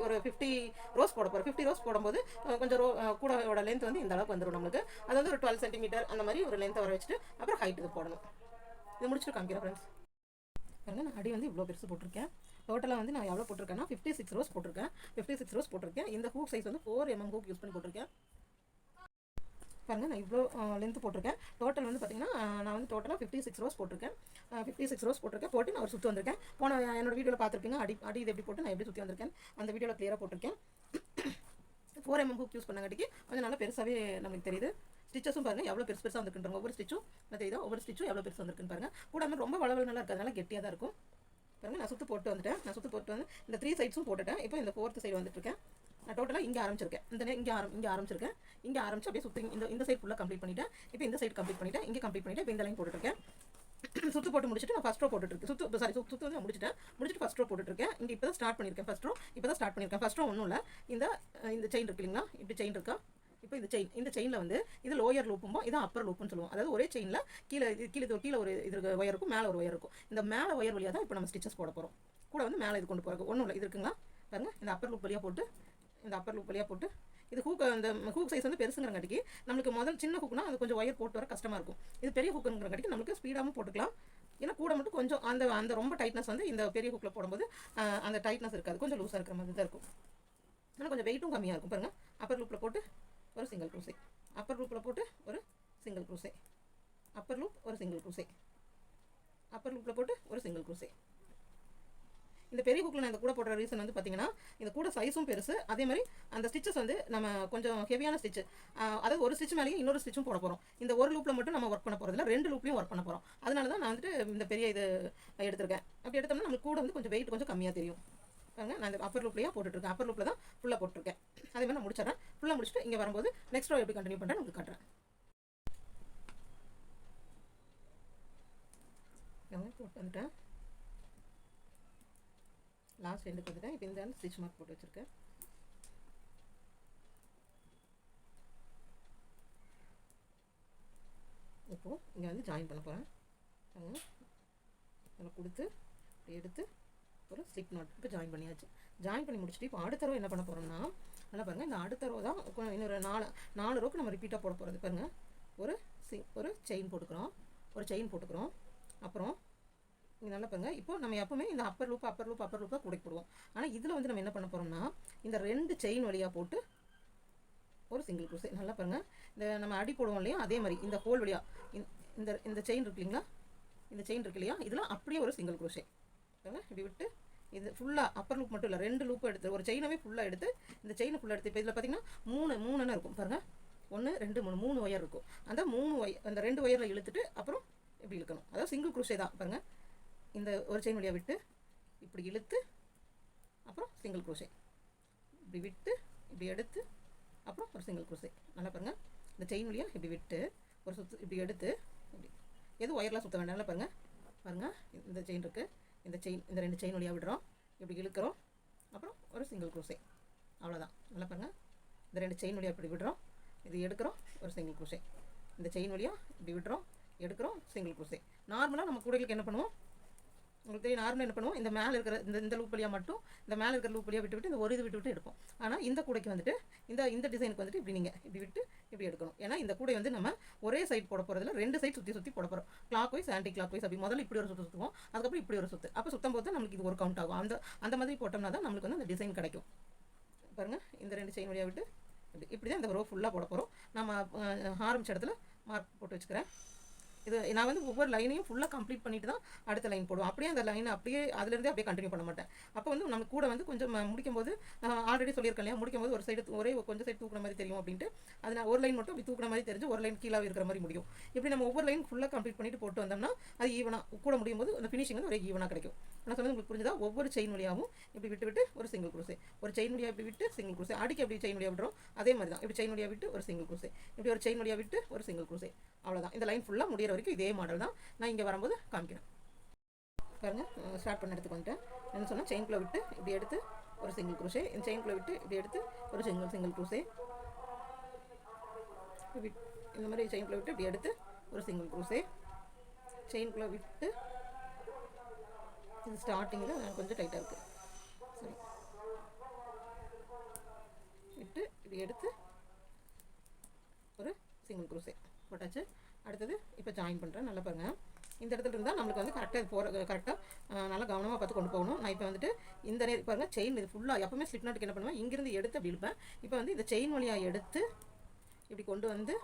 Speaker 1: ஒரு 50 ரோஸ் போட போகிறேன். 50 ரோஸ் போடும்போது கொஞ்சம் கூடோட லென்த் வந்து இந்த அளவுக்கு வந்துடும் நம்மளுக்கு. அது வந்து ஒரு 12 சென்டிமீட்டர் அந்த மாதிரி ஒரு லென்த்தை வர வச்சுட்டு அப்புறம் ஹைட்டுக்கு போடணும். இது முடிச்சுட்டு காமிக்கிறேன் ஃப்ரெண்ட்ஸ். பாருங்கள் நான் அடி வந்து இவ்வளோ பெருசு போட்டிருக்கேன். டோட்டலாக வந்து நான் எவ்வளோ போட்டிருக்கேன்னா 56 ரோஸ் போட்டிருக்கேன். 56 ரோஸ் போட்டிருக்கேன். இந்த ஹூக் சைஸ் வந்து 4 mm ஹூக் யூஸ் பண்ணி போட்டிருக்கேன். பாருங்கள் நான் இவ்வளோ லென்த்து போட்டிருக்கேன். டோட்டல் வந்து பார்த்திங்கன்னா நான் வந்து டோட்டலாக 56 ரோஸ் போட்டிருக்கேன். 56 ரோஸ் போட்டிருக்கேன். போட்டு நான் ஒரு சுற்றி வந்திருக்கேன். என்னோடய வீடியோவில் பார்த்துருப்பீங்க. அடி இது எப்படி போட்டு நான் எப்படி சுற்றி வந்திருக்கேன் அந்த வீடியோவில் கிளியராக போட்டிருக்கேன். 4 mm ஹூக் யூஸ் பண்ணங்காட்டிக்கு கொஞ்சம் நல்லா பெருசாகவே நமக்கு தெரியுது. ஸ்டிச்சஸும் பாருங்கள் எவ்வளோ பெருசாக வந்துருக்குன்றாங்க. ஒவ்வொரு ஸ்டிச்சும் தெரியுதா, ஒவ்வொரு ஸ்டிச்சும் எவ்வளோ பெருசாக வந்துருக்குன்னு பாருங்கள். கூட வந்து ரொம்ப வளவல் நல்லா இருக்கிறதுனால கெட்டியாக தான் இருக்கும். பாருங்கள் நான் சுற்று போட்டு வந்துட்டேன். இந்த 3 சைட்ஸும் போட்டுட்டேன். இப்போ இந்த 4th சைடு வந்துட்டுருக்கேன். நான் டோட்டலாக இங்கே ஆரம்பிச்சிருக்கேன். இங்கே ஆரம்பிச்சிருக்கேன். இங்கே ஆரம்பிச்சு அப்படியே சுற்றி இந்த சைட் ஃபுல்லாக கம்ப்ளீட் பண்ணிட்டேன். இப்போ இந்த சைடு கம்ப்ளீட் பண்ணிட்டேன். இங்கே கம்ப்ளீட் பண்ணிவிட்டு இப்போ இந்த லைன் போட்டுருக்கேன். சுற்று போட்டு முடிச்சுட்டு நான் ஃபஸ்ட் ரோ போட்டுருக்கேன். சுற்று வந்து முடிச்சுட்டு ஃபஸ்ட் ரோ போட்டுருக்கேன். இங்கே இப்போ தான் ஸ்டார்ட் பண்ணியிருக்கேன். ஃபஸ்ட் ரோ ஒன்றும் இல்லை. இந்த செயின் இருக்கு இல்லைங்களா, இப்படி செயின் இருக்கா. இப்போ இந்த செயினில் வந்து இது லோயர் லூப்பும்போ இதான் அப்பர் லூப்புன்னு சொல்லுவோம். அதாவது ஒரே செயினில் கீழே ஒரு இது ஒயர் இருக்கும், மேலே ஒரு ஒயர் இருக்கும். இந்த மேலே ஒயர் வழியாக தான் இப்போ நம்ம ஸ்டிச்சஸ் போட போகிறோம். கூட வந்து மேலே இது கொண்டு போகிறோம். ஒன்றும் இல்லை, இது இருக்குங்களா பாருங்கள். இந்த அப்பர் லூப் வழியாக போட்டு இது ஹூக் சைஸ் வந்து பெருசுங்கிறங்காட்டிக்கு நம்மளுக்கு சின்ன ஹூக்னா அது கொஞ்சம் ஒயர் போட்டு வர கஷ்டமாக இருக்கும். இது பெரிய ஹூக்குங்கிறங்காட்டிக்கு நம்மளுக்கு ஸ்பீடாகவும் போட்டுக்கலாம். ஏன்னா கூட மட்டும் கொஞ்சம் அந்த ரொம்ப டைட்னஸ் வந்து இந்த பெரிய ஹூக்கில் போடும்போது அந்த டைட்னஸ் இருக்காது, கொஞ்சம் லூஸாக இருக்கிற மாதிரி தான் இருக்கும். ஆனால் கொஞ்சம் வெயிட்டும் கம்மியாக இருக்கும். பாருங்கள் அப்பர் லூப்பில் போட்டு ஒரு சிங்கிள் க்ரூசே, அப்பர் லூப்பில் போட்டு ஒரு சிங்கிள் க்ரூசே, அப்பர் லூப் ஒரு சிங்கிள் க்ரூசே, அப்பர் லூப்பில் போட்டு ஒரு சிங்கிள் க்ரூசே. இந்த பெரிய ஹூக்கில் நான் இந்த கூட போடுற ரீசன் வந்து பார்த்தீங்கன்னா இந்த கூட சைஸும் பெருசு. அதே மாதிரி அந்த ஸ்டிச்சஸ் வந்து நம்ம கொஞ்சம் ஹெவியான ஸ்டிச்சு, அதாவது ஒரு ஸ்டிச் மேலேயும் இன்னொரு ஸ்டிச்சும் போட போகிறோம். இந்த ஒரு லூப்பில் மட்டும் நம்ம ஒர்க் பண்ண போகிறதில்ல, 2 லூப்லையும் ஒர்க் பண்ண போகிறோம். அதனால தான் நான் வந்துட்டு இந்த பெரிய இது எடுத்திருக்கேன். அப்படி எடுத்தோம்னா நம்மளுக்கு கூட வந்து கொஞ்சம் வெயிட் கொஞ்சம் கம்மியாக தெரியும். பாருங்கள் நான் இந்த அப்பர் லூப்லேயே போட்டுட்ருக்கேன். அப்பர் லூப்பில் தான் ஃபுல்லாக போட்டிருக்கேன். அதே மாதிரி நான் முடிச்சிடறேன். ஃபுல்லாக முடிச்சுட்டு இங்கே வரும்போது நெக்ஸ்ட் ரோ எப்படி கண்டினியூ பண்ணுறேன் உங்களுக்கு காட்டுறேன். போட்டு வந்துட்டேன். லாஸ்ட் எண்டுக்கு வந்துட்டேன். இப்போ இந்த ஸ்டிச் மார்க் போட்டு வச்சுருக்கேன். இப்போது இங்கே வந்து ஜாயின் பண்ண போகிறேன். அதில் கொடுத்து எடுத்து ஒரு ஸ்லிப் நாட் இப்போ ஜாயின் பண்ணியாச்சு. ஜாயின் பண்ணி முடிச்சுட்டு இப்போ அடுத்த ரோ என்ன பண்ண போகிறோம்னா நல்லா பாருங்கள். இந்த அடுத்த ரோ தான் இன்னொரு 4 ரோக்கு நம்ம ரிப்பீட்டாக போட போகிறது. பாருங்கள் ஒரு செயின் போட்டுக்கிறோம். அப்புறம் இங்கே நல்லா பாருங்கள். இப்போ நம்ம எப்பவுமே இந்த அப்பர் லூப்பாக கூட போடுவோம். ஆனால் இதில் வந்து நம்ம என்ன பண்ண போகிறோம்னா இந்த 2 செயின் வழியாக போட்டு ஒரு சிங்கிள் க்ரூசே. நல்லா பாருங்கள். இந்த நம்ம அடி போடுவோம் இல்லையா, அதே மாதிரி இந்த ஹோல் வழியாக இந்த செயின் இருக்கு இல்லைங்களா, இந்த செயின் இருக்கு இல்லையா, இதில் அப்படியே ஒரு சிங்கிள் க்ரூசே. பாருங்கள் இப்படி விட்டு இது ஃபுல்லாக அப்பர் லூப் மட்டும் இல்லை, 2 லூப்பும் எடுத்து ஒரு செயினவே ஃபுல்லாக எடுத்து இந்த செயினை ஃபுல்லாக எடுத்து இப்போ இதில் பார்த்தீங்கன்னா 3 இருக்கும். பாருங்கள் 1 2 3 ஒயர் இருக்கும். அந்த 2 ஒயரில் இழுத்துட்டு அப்புறம் இப்படி இழுக்கணும். அதாவது சிங்கிள் க்ரூசே தான். பாருங்கள் இந்த ஒரு செயின் வழியாக விட்டு இப்படி இழுத்து அப்புறம் சிங்கிள் க்ரூசே, இப்படி விட்டு இப்படி எடுத்து அப்புறம் ஒரு சிங்கிள் க்ரூசே. நல்லா பாருங்கள். இந்த செயின் வழியாக இப்படி விட்டு ஒரு சுற்று இப்படி எடுத்து இப்படி எதுவும் ஒயர்லாம் சுற்ற வேண்டாம். நல்லா பாருங்கள் இந்த செயின் இருக்குது, இந்த 2 செயின் வழியாக விடுறோம், இப்படி இழுக்கிறோம், அப்புறம் ஒரு சிங்கிள் க்ரூசே. அவ்வளோதான். நல்லா பாருங்கள். இந்த 2 செயின் வழியாக இப்படி விடுறோம், இது எடுக்கிறோம், ஒரு சிங்கிள் க்ரூசே. இந்த செயின் வழியாக இப்படி விடுறோம், எடுக்கிறோம், சிங்கிள் க்ரூசே. நார்மலாக நம்ம கூடைகளுக்கு என்ன பண்ணுவோம் உங்களுக்கு தெரியும். நார்மலாக என்ன பண்ணுவோம், இந்த மேலே இருக்கிற இந்த லூப் வழியாக மட்டும் இந்த மேலே இருக்கிற லூப் வழியாக விட்டு இந்த ஒரு இது விட்டு எடுப்போம். ஆனால் இந்த கூடைக்கு வந்துட்டு இந்த டிசைனுக்கு வந்துட்டு இப்படி நீங்கள் இப்படி விட்டு இப்படி எடுக்கணும். ஏன்னா இந்த கூடை வந்து நம்ம ஒரே சைட் போட போகிறதுல 2 சைட் சுற்றி போட போகிறோம். Clockwise anticlockwise அப்படி முதல்ல இப்படி ஒரு சுற்றுவோம், அதுக்கப்புறம் இப்படி ஒரு சுற்று. அப்போ சுத்தம் போது நம்மளுக்கு இது ஒரு கவுண்ட் ஆகும். அந்த மாதிரி போட்டோம்னா தான் நம்மளுக்கு வந்து அந்த டிசைன் கிடைக்கும். பாருங்கள் இந்த 2 செயின் வழியாக விட்டு இப்படி தான் இந்த ரோ ஃபுல்லாக போட போகிறோம். நம்ம ஆரம்பித்த இடத்துல மார்க் போட்டு வச்சுக்கிறேன். இது நான் வந்து ஒவ்வொரு லைனையும் ஃபுல்லாக கம்ப்ளீட் பண்ணிட்டு தான் அடுத்த லைன் போடுவோம். அப்படியே அந்த லைனை அப்படியே அதுலேருந்தே அப்படியே கண்டினியூ பண்ண மாட்டேன். அப்போ வந்து நம்ம கூட வந்து கொஞ்சம் முடிக்கும்போது நான் ஆல்ரெடி சொல்லியிருக்கேன் இல்லையா, முடிக்கும்போது ஒரு சைடு ஒரே கொஞ்சம் சைடு தூக்குற மாதிரி தெரியும் அப்படின்ட்டு. அது நான் ஒரு லைன் மட்டும் அப்படி தூக்குற மாதிரி தெரிஞ்சு ஒரு லைன் கீழே இருக்கிற மாதிரி முடியும். இப்படி நம்ம ஒவ்வொரு லைன் ஃபுல்லாக கம்ப்ளீட் பண்ணிட்டு போட்டு வந்தோம்னா அது ஈவனாக கூட முடியும் போது அந்த ஃபினிஷிங் வந்து ஒரே ஈவனாக கிடைக்கும். நான் சொன்னது உங்களுக்கு புரிஞ்சுதா? ஒவ்வொரு செயின் வழியாகவும் இப்படி விட்டு விட்டு ஒரு சிங்கிள் குரூசே, ஒரு செயின் வழியாக இப்படி விட்டு சிங்கிள் குரூசே, அடிக்க எப்படி செயின் வழியாக விடுறோம் அதே மாதிரி தான். இப்படி செயின் வழியாக விட்டு ஒரு சிங்கிள் குரூசே, இப்படி ஒரு செயின் வழியாக விட்டு ஒரு சிங்கிள் குரூசே, அவ்வளோதான். இந்த லைன் ஃபுல்லாக முடிகிற வரைக்கும் இதே மாடல் தான் நான் இங்கே வரும்போது காமிக்கிறேன். பாருங்கள், ஸ்டார்ட் பண்ண இடத்துக்கு வந்துட்டேன். என்ன சொன்னால் செயின்குள்ளே விட்டு இப்படி எடுத்து ஒரு சிங்கிள் குரூசே, இந்த செயின்குள்ளே விட்டு இப்படி எடுத்து ஒரு சிங்கிள் குரூசே, இந்த மாதிரி செயின்குள்ளே விட்டு இப்படி எடுத்து ஒரு சிங்கிள் குரூசே, செயின்குள்ளே விட்டு இது ஸ்டார்டிங்கில் கொஞ்சம் டைட்டாக இருக்குது, சரி, விட்டு இப்படி எடுத்து ஒரு சிங்கிள் குரூசே போட்டாச்சு. அடுத்தது இப்போ ஜாயின் பண்ணுறேன். நல்லா பாருங்கள், இந்த இடத்துல இருந்தால் நம்மளுக்கு வந்து கரெக்டாக கரெக்டாக நல்லா கவனமாக பார்த்து கொண்டு போகணும். நான் இப்போ வந்துட்டு இந்த நேரம் பாருங்கள், செயின் இது ஃபுல்லாக எப்போவுமே ஸ்லிப் நாட்டுக்கு என்ன பண்ணுவேன், இங்கேருந்து எடுத்து அப்படி இழுப்பேன். இப்போ வந்து இந்த செயின் வழியாக எடுத்து இப்படி கொண்டு வந்து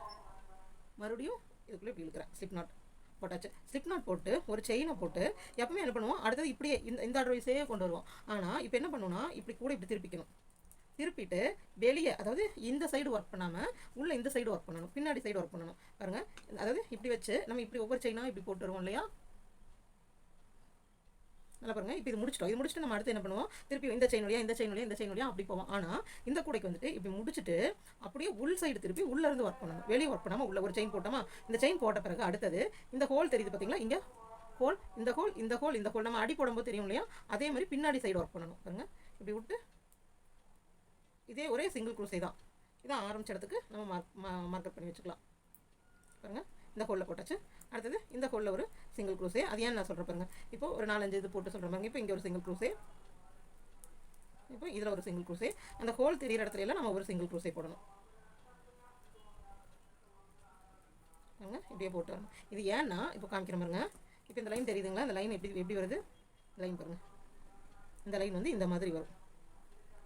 Speaker 1: மறுபடியும் இதுக்குள்ளே இப்படி இழுக்கிறேன். ஸ்லிப் நாட் போட்டாச்சு. ஸ்லிப் நாட் போட்டு ஒரு செயினை போட்டு எப்பவுமே என்ன பண்ணுவோம், அடுத்தது இப்படியே இந்த அட்வைஸே கொண்டு வருவோம். ஆனால் இப்போ என்ன பண்ணுவோம்னா இப்படி கூட இப்படி திருப்பிக்கணும். திருப்பிட்டு வெளியே, அதாவது இந்த சைடு ஒர்க் பண்ணாமல் உள்ள இந்த சைடு ஒர்க் பண்ணணும், பின்னாடி சைடு ஒர்க் பண்ணணும். பாருங்கள், அதாவது இப்படி வச்சு நம்ம இப்படி ஒவ்வொரு செயினாக இப்படி போட்டு வருவோம் இல்லையா. நல்லா பாருங்கள், இப்போ இது முடிச்சிட்டோம். இது முடிச்சுட்டு நம்ம அடுத்து என்ன பண்ணுவோம், திருப்பி இந்த செயின் வழியாக இந்த செயின் வழியாக இந்த செயின் வழியாக அப்படி போவோம். ஆனால் இந்த கூடைக்கு வந்துட்டு இப்படி முடிச்சுட்டு அப்படியே உள் சைடு திருப்பி உள்ளேருந்து ஒர்க் பண்ணணும். வெளியே ஒர்க் பண்ணாமல் உள்ள ஒரு செயின் போட்டோமா, இந்த செயின் போட்ட பிறகு அடுத்தது இந்த ஹோல் தெரியுது பார்த்தீங்களா, இங்கே ஹோல், இந்த ஹோல், இந்த ஹோல், இந்த ஹோல் நம்ம அடி போடும்போது தெரியும் இல்லையா, அதே மாதிரி பின்னாடி சைடு ஒர்க் பண்ணணும். பாருங்கள், இப்படி விட்டு இதே ஒரே சிங்கிள் குரூசே தான். இதான் ஆரம்பிச்ச இடத்துக்கு நம்ம மார்க்கெட் பண்ணி வச்சுக்கலாம். பாருங்கள், இந்த ஹோலில் போட்டாச்சு. அடுத்தது இந்த ஹோலில் ஒரு சிங்கிள் குரூசே. அது ஏன் நான் சொல்கிறேன் பாருங்கள், இப்போ ஒரு 4-5 இது போட்டு சொல்கிறேன் பாருங்கள். இப்போ இங்கே ஒரு சிங்கிள் குரூசே, இப்போ இதில் ஒரு சிங்கிள் குரூசே, அந்த ஹோல் தெரியிற இடத்துல எல்லாம் நம்ம ஒரு சிங்கிள் குரூசே போடணும். பாருங்கள், இப்படியே போட்டு வரணும். இது ஏன்னா இப்போ காமிக்கிற பாருங்க, இப்போ இந்த லைன் தெரியுதுங்களா, இந்த லைன் எப்படி வருது, லைன் பாருங்கள், இந்த லைன் வந்து இந்த மாதிரி வரும்,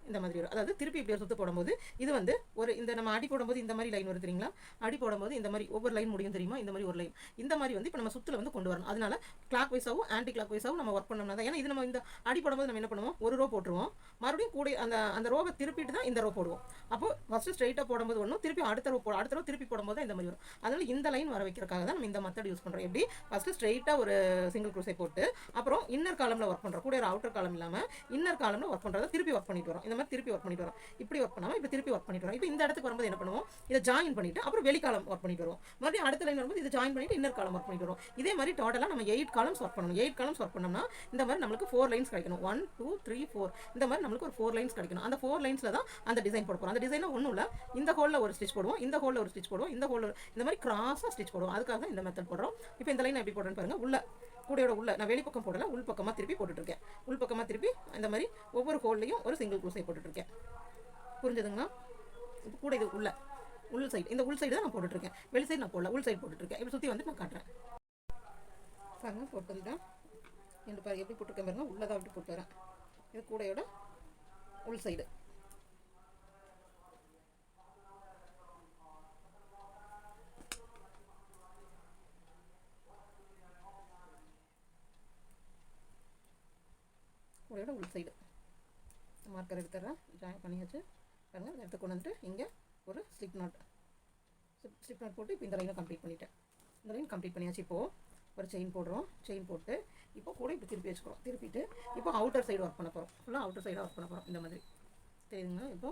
Speaker 1: இந்த மாதிரி வரும். அதாவது திருப்பி இப்படி ஒரு சுற்று போடும்போது இது வந்து ஒரு இந்த நம்ம அடி போடும்போது இந்த மாதிரி லைன் வருது தெரியுங்களா, அடி போடும்போது இந்த மாதிரி ஒவ்வொரு லைன் முடியும் தெரியுமா, இந்த மாதிரி ஒரு லைன், இந்த மாதிரி வந்து இப்போ நம்ம சுற்றில் வந்து கொண்டு வரணும். அதனால கிளாக் வைஸாகவும் ஆன்டி கிளாக் வைஸாகவும் நம்ம ஒர்க் பண்ணோம்னா தான். ஏன்னா இது நம்ம இந்த அடி போடும்போது நம்ம என்ன பண்ணுவோம், ஒரு ரோ போட்டுருவோம், மறுபடியும் கூட அந்த ரோவை திருப்பிட்டு தான் இந்த ரோ போடுவோம். அப்போ ஃபஸ்ட்டு ஸ்ட்ரைட்டாக போடும்போது ஒன்றும், திருப்பி அடுத்த ரோ திருப்பி போடும்போது தான் இந்த மாதிரி வரும். அதனால இந்த லைன் வர வைக்கிறதுக்காக தான் நம்ம இந்த மெத்தட் யூஸ் பண்ணுறோம். எப்படி ஃபஸ்ட்டு ஸ்ட்ரைட்டாக ஒரு சிங்கிள் குரூசை போட்டு அப்புறம் இன்னர் காலமில் ஒர்க் பண்ணுறோம், கூட ஒரு அவுட்டர் காலம் இல்லாமல் இன்னர் காலமில் ஒர்க் பண்ணுறதை திருப்பி ஒர்க் பண்ணிட்டு வரோம். இந்த மாதிரி திருப்பி ஒர்க் பண்ணிட்டு வரோம். இப்படி ஒர்க் பண்ணாமல் இப்படி திருப்பி ஒர்க் பண்ணிட்டு வரோம். இப்போ இந்த இடத்துக்கு வரும்போது என்ன பண்ணுவோம், இதை ஜாயின் பண்ணிட்டு அப்புறம் வெளிக்காலம் ஒர்க் பண்ணிட்டு வரும். மறுபடியும் அடுத்த லைன் வரும்போது இதை ஜாயின் பண்ணிட்டு இன்னர் காலம் ஒர்க் பண்ணிட்டு வரும். இதே மாதிரி டோட்டலாக நம்ம 8 காலம்ஸ் ஒர்க் பண்ணணும். 8 காலம்ஸ் ஒர்க் பண்ணோம்னா இந்த மாதிரி நம்மளுக்கு 4 லைன்ஸ் கிடைக்கணும். 1 2 3 4 இந்த மாதிரி நம்மளுக்கு ஒரு 4 லைன்ஸ் கிடைக்கணும். அந்த 4 லைன்ஸில் தான் அந்த டிசைன் போட போகிறோம். அந்த டிசைனில் ஒன்றும் இல்லை, இந்த ஹோலில் ஒரு ஸ்டிச் போடுவோம், இந்த ஹோலில் ஒரு ஸ்டிச் போடுவோம், இந்த ஹோலில் இந்த மாதிரி கிராஸாக ஸ்டிச் போடுவோம். அதுக்காக தான் இந்த மெத்தட் போடுறோம். இப்போ இந்த லைன் எப்படி போடுறேன்னு பாருங்கள், உள்ள கூடையோட உள்ள நான் வெளிப்பக்கம் போடல, உள் பக்கமாக திருப்பி போட்டுட்ருக்கேன். உள் பக்கமாக திருப்பி இந்த மாதிரி ஒவ்வொரு ஹோல்லையும் ஒரு சிங்கிள் குரூசை போட்டுட்ருக்கேன். புரிஞ்சுதுங்களா? இப்போ கூட இது உள் சைடு, இந்த உள் சைடு தான் நான் போட்டுட்ருக்கேன், வெளி சைடு நான் போடல, உள் சைடு போட்டுட்ருக்கேன். இப்போ சுற்றி வந்து நான் காட்டுறேன் பாருங்க. போட்டு தான் ரெண்டு பாரு எப்படி போட்டிருக்கேன் பாருங்க, உள்ளதான் அப்படி போட்டு வரேன். இது கூடையோட உள் சைடு. கூடையோட உள் சைடு மார்க்கர் எடுத்துறேன், ஜாயின் பண்ணியாச்சு. பாருங்கள், எடுத்து கொண்டு வந்துட்டு இங்கே ஒரு ஸ்லிப் நாட் போட்டு இப்போ இந்த லைனை கம்ப்ளீட் பண்ணிட்டேன். இந்த லைன் கம்ப்ளீட் பண்ணியாச்சு. இப்போது ஒரு செயின் போடுறோம், செயின் போட்டு இப்போ கூட இப்போ திருப்பி வச்சுக்கிறோம். திருப்பிட்டு இப்போ அவுட்டர் சைடு ஒர்க் பண்ண போகிறோம், ஃபுல்லாக அவுட்டர் சைடாக ஒர்க் பண்ண போகிறோம். இந்த மாதிரி தெரியுதுங்களா? இப்போ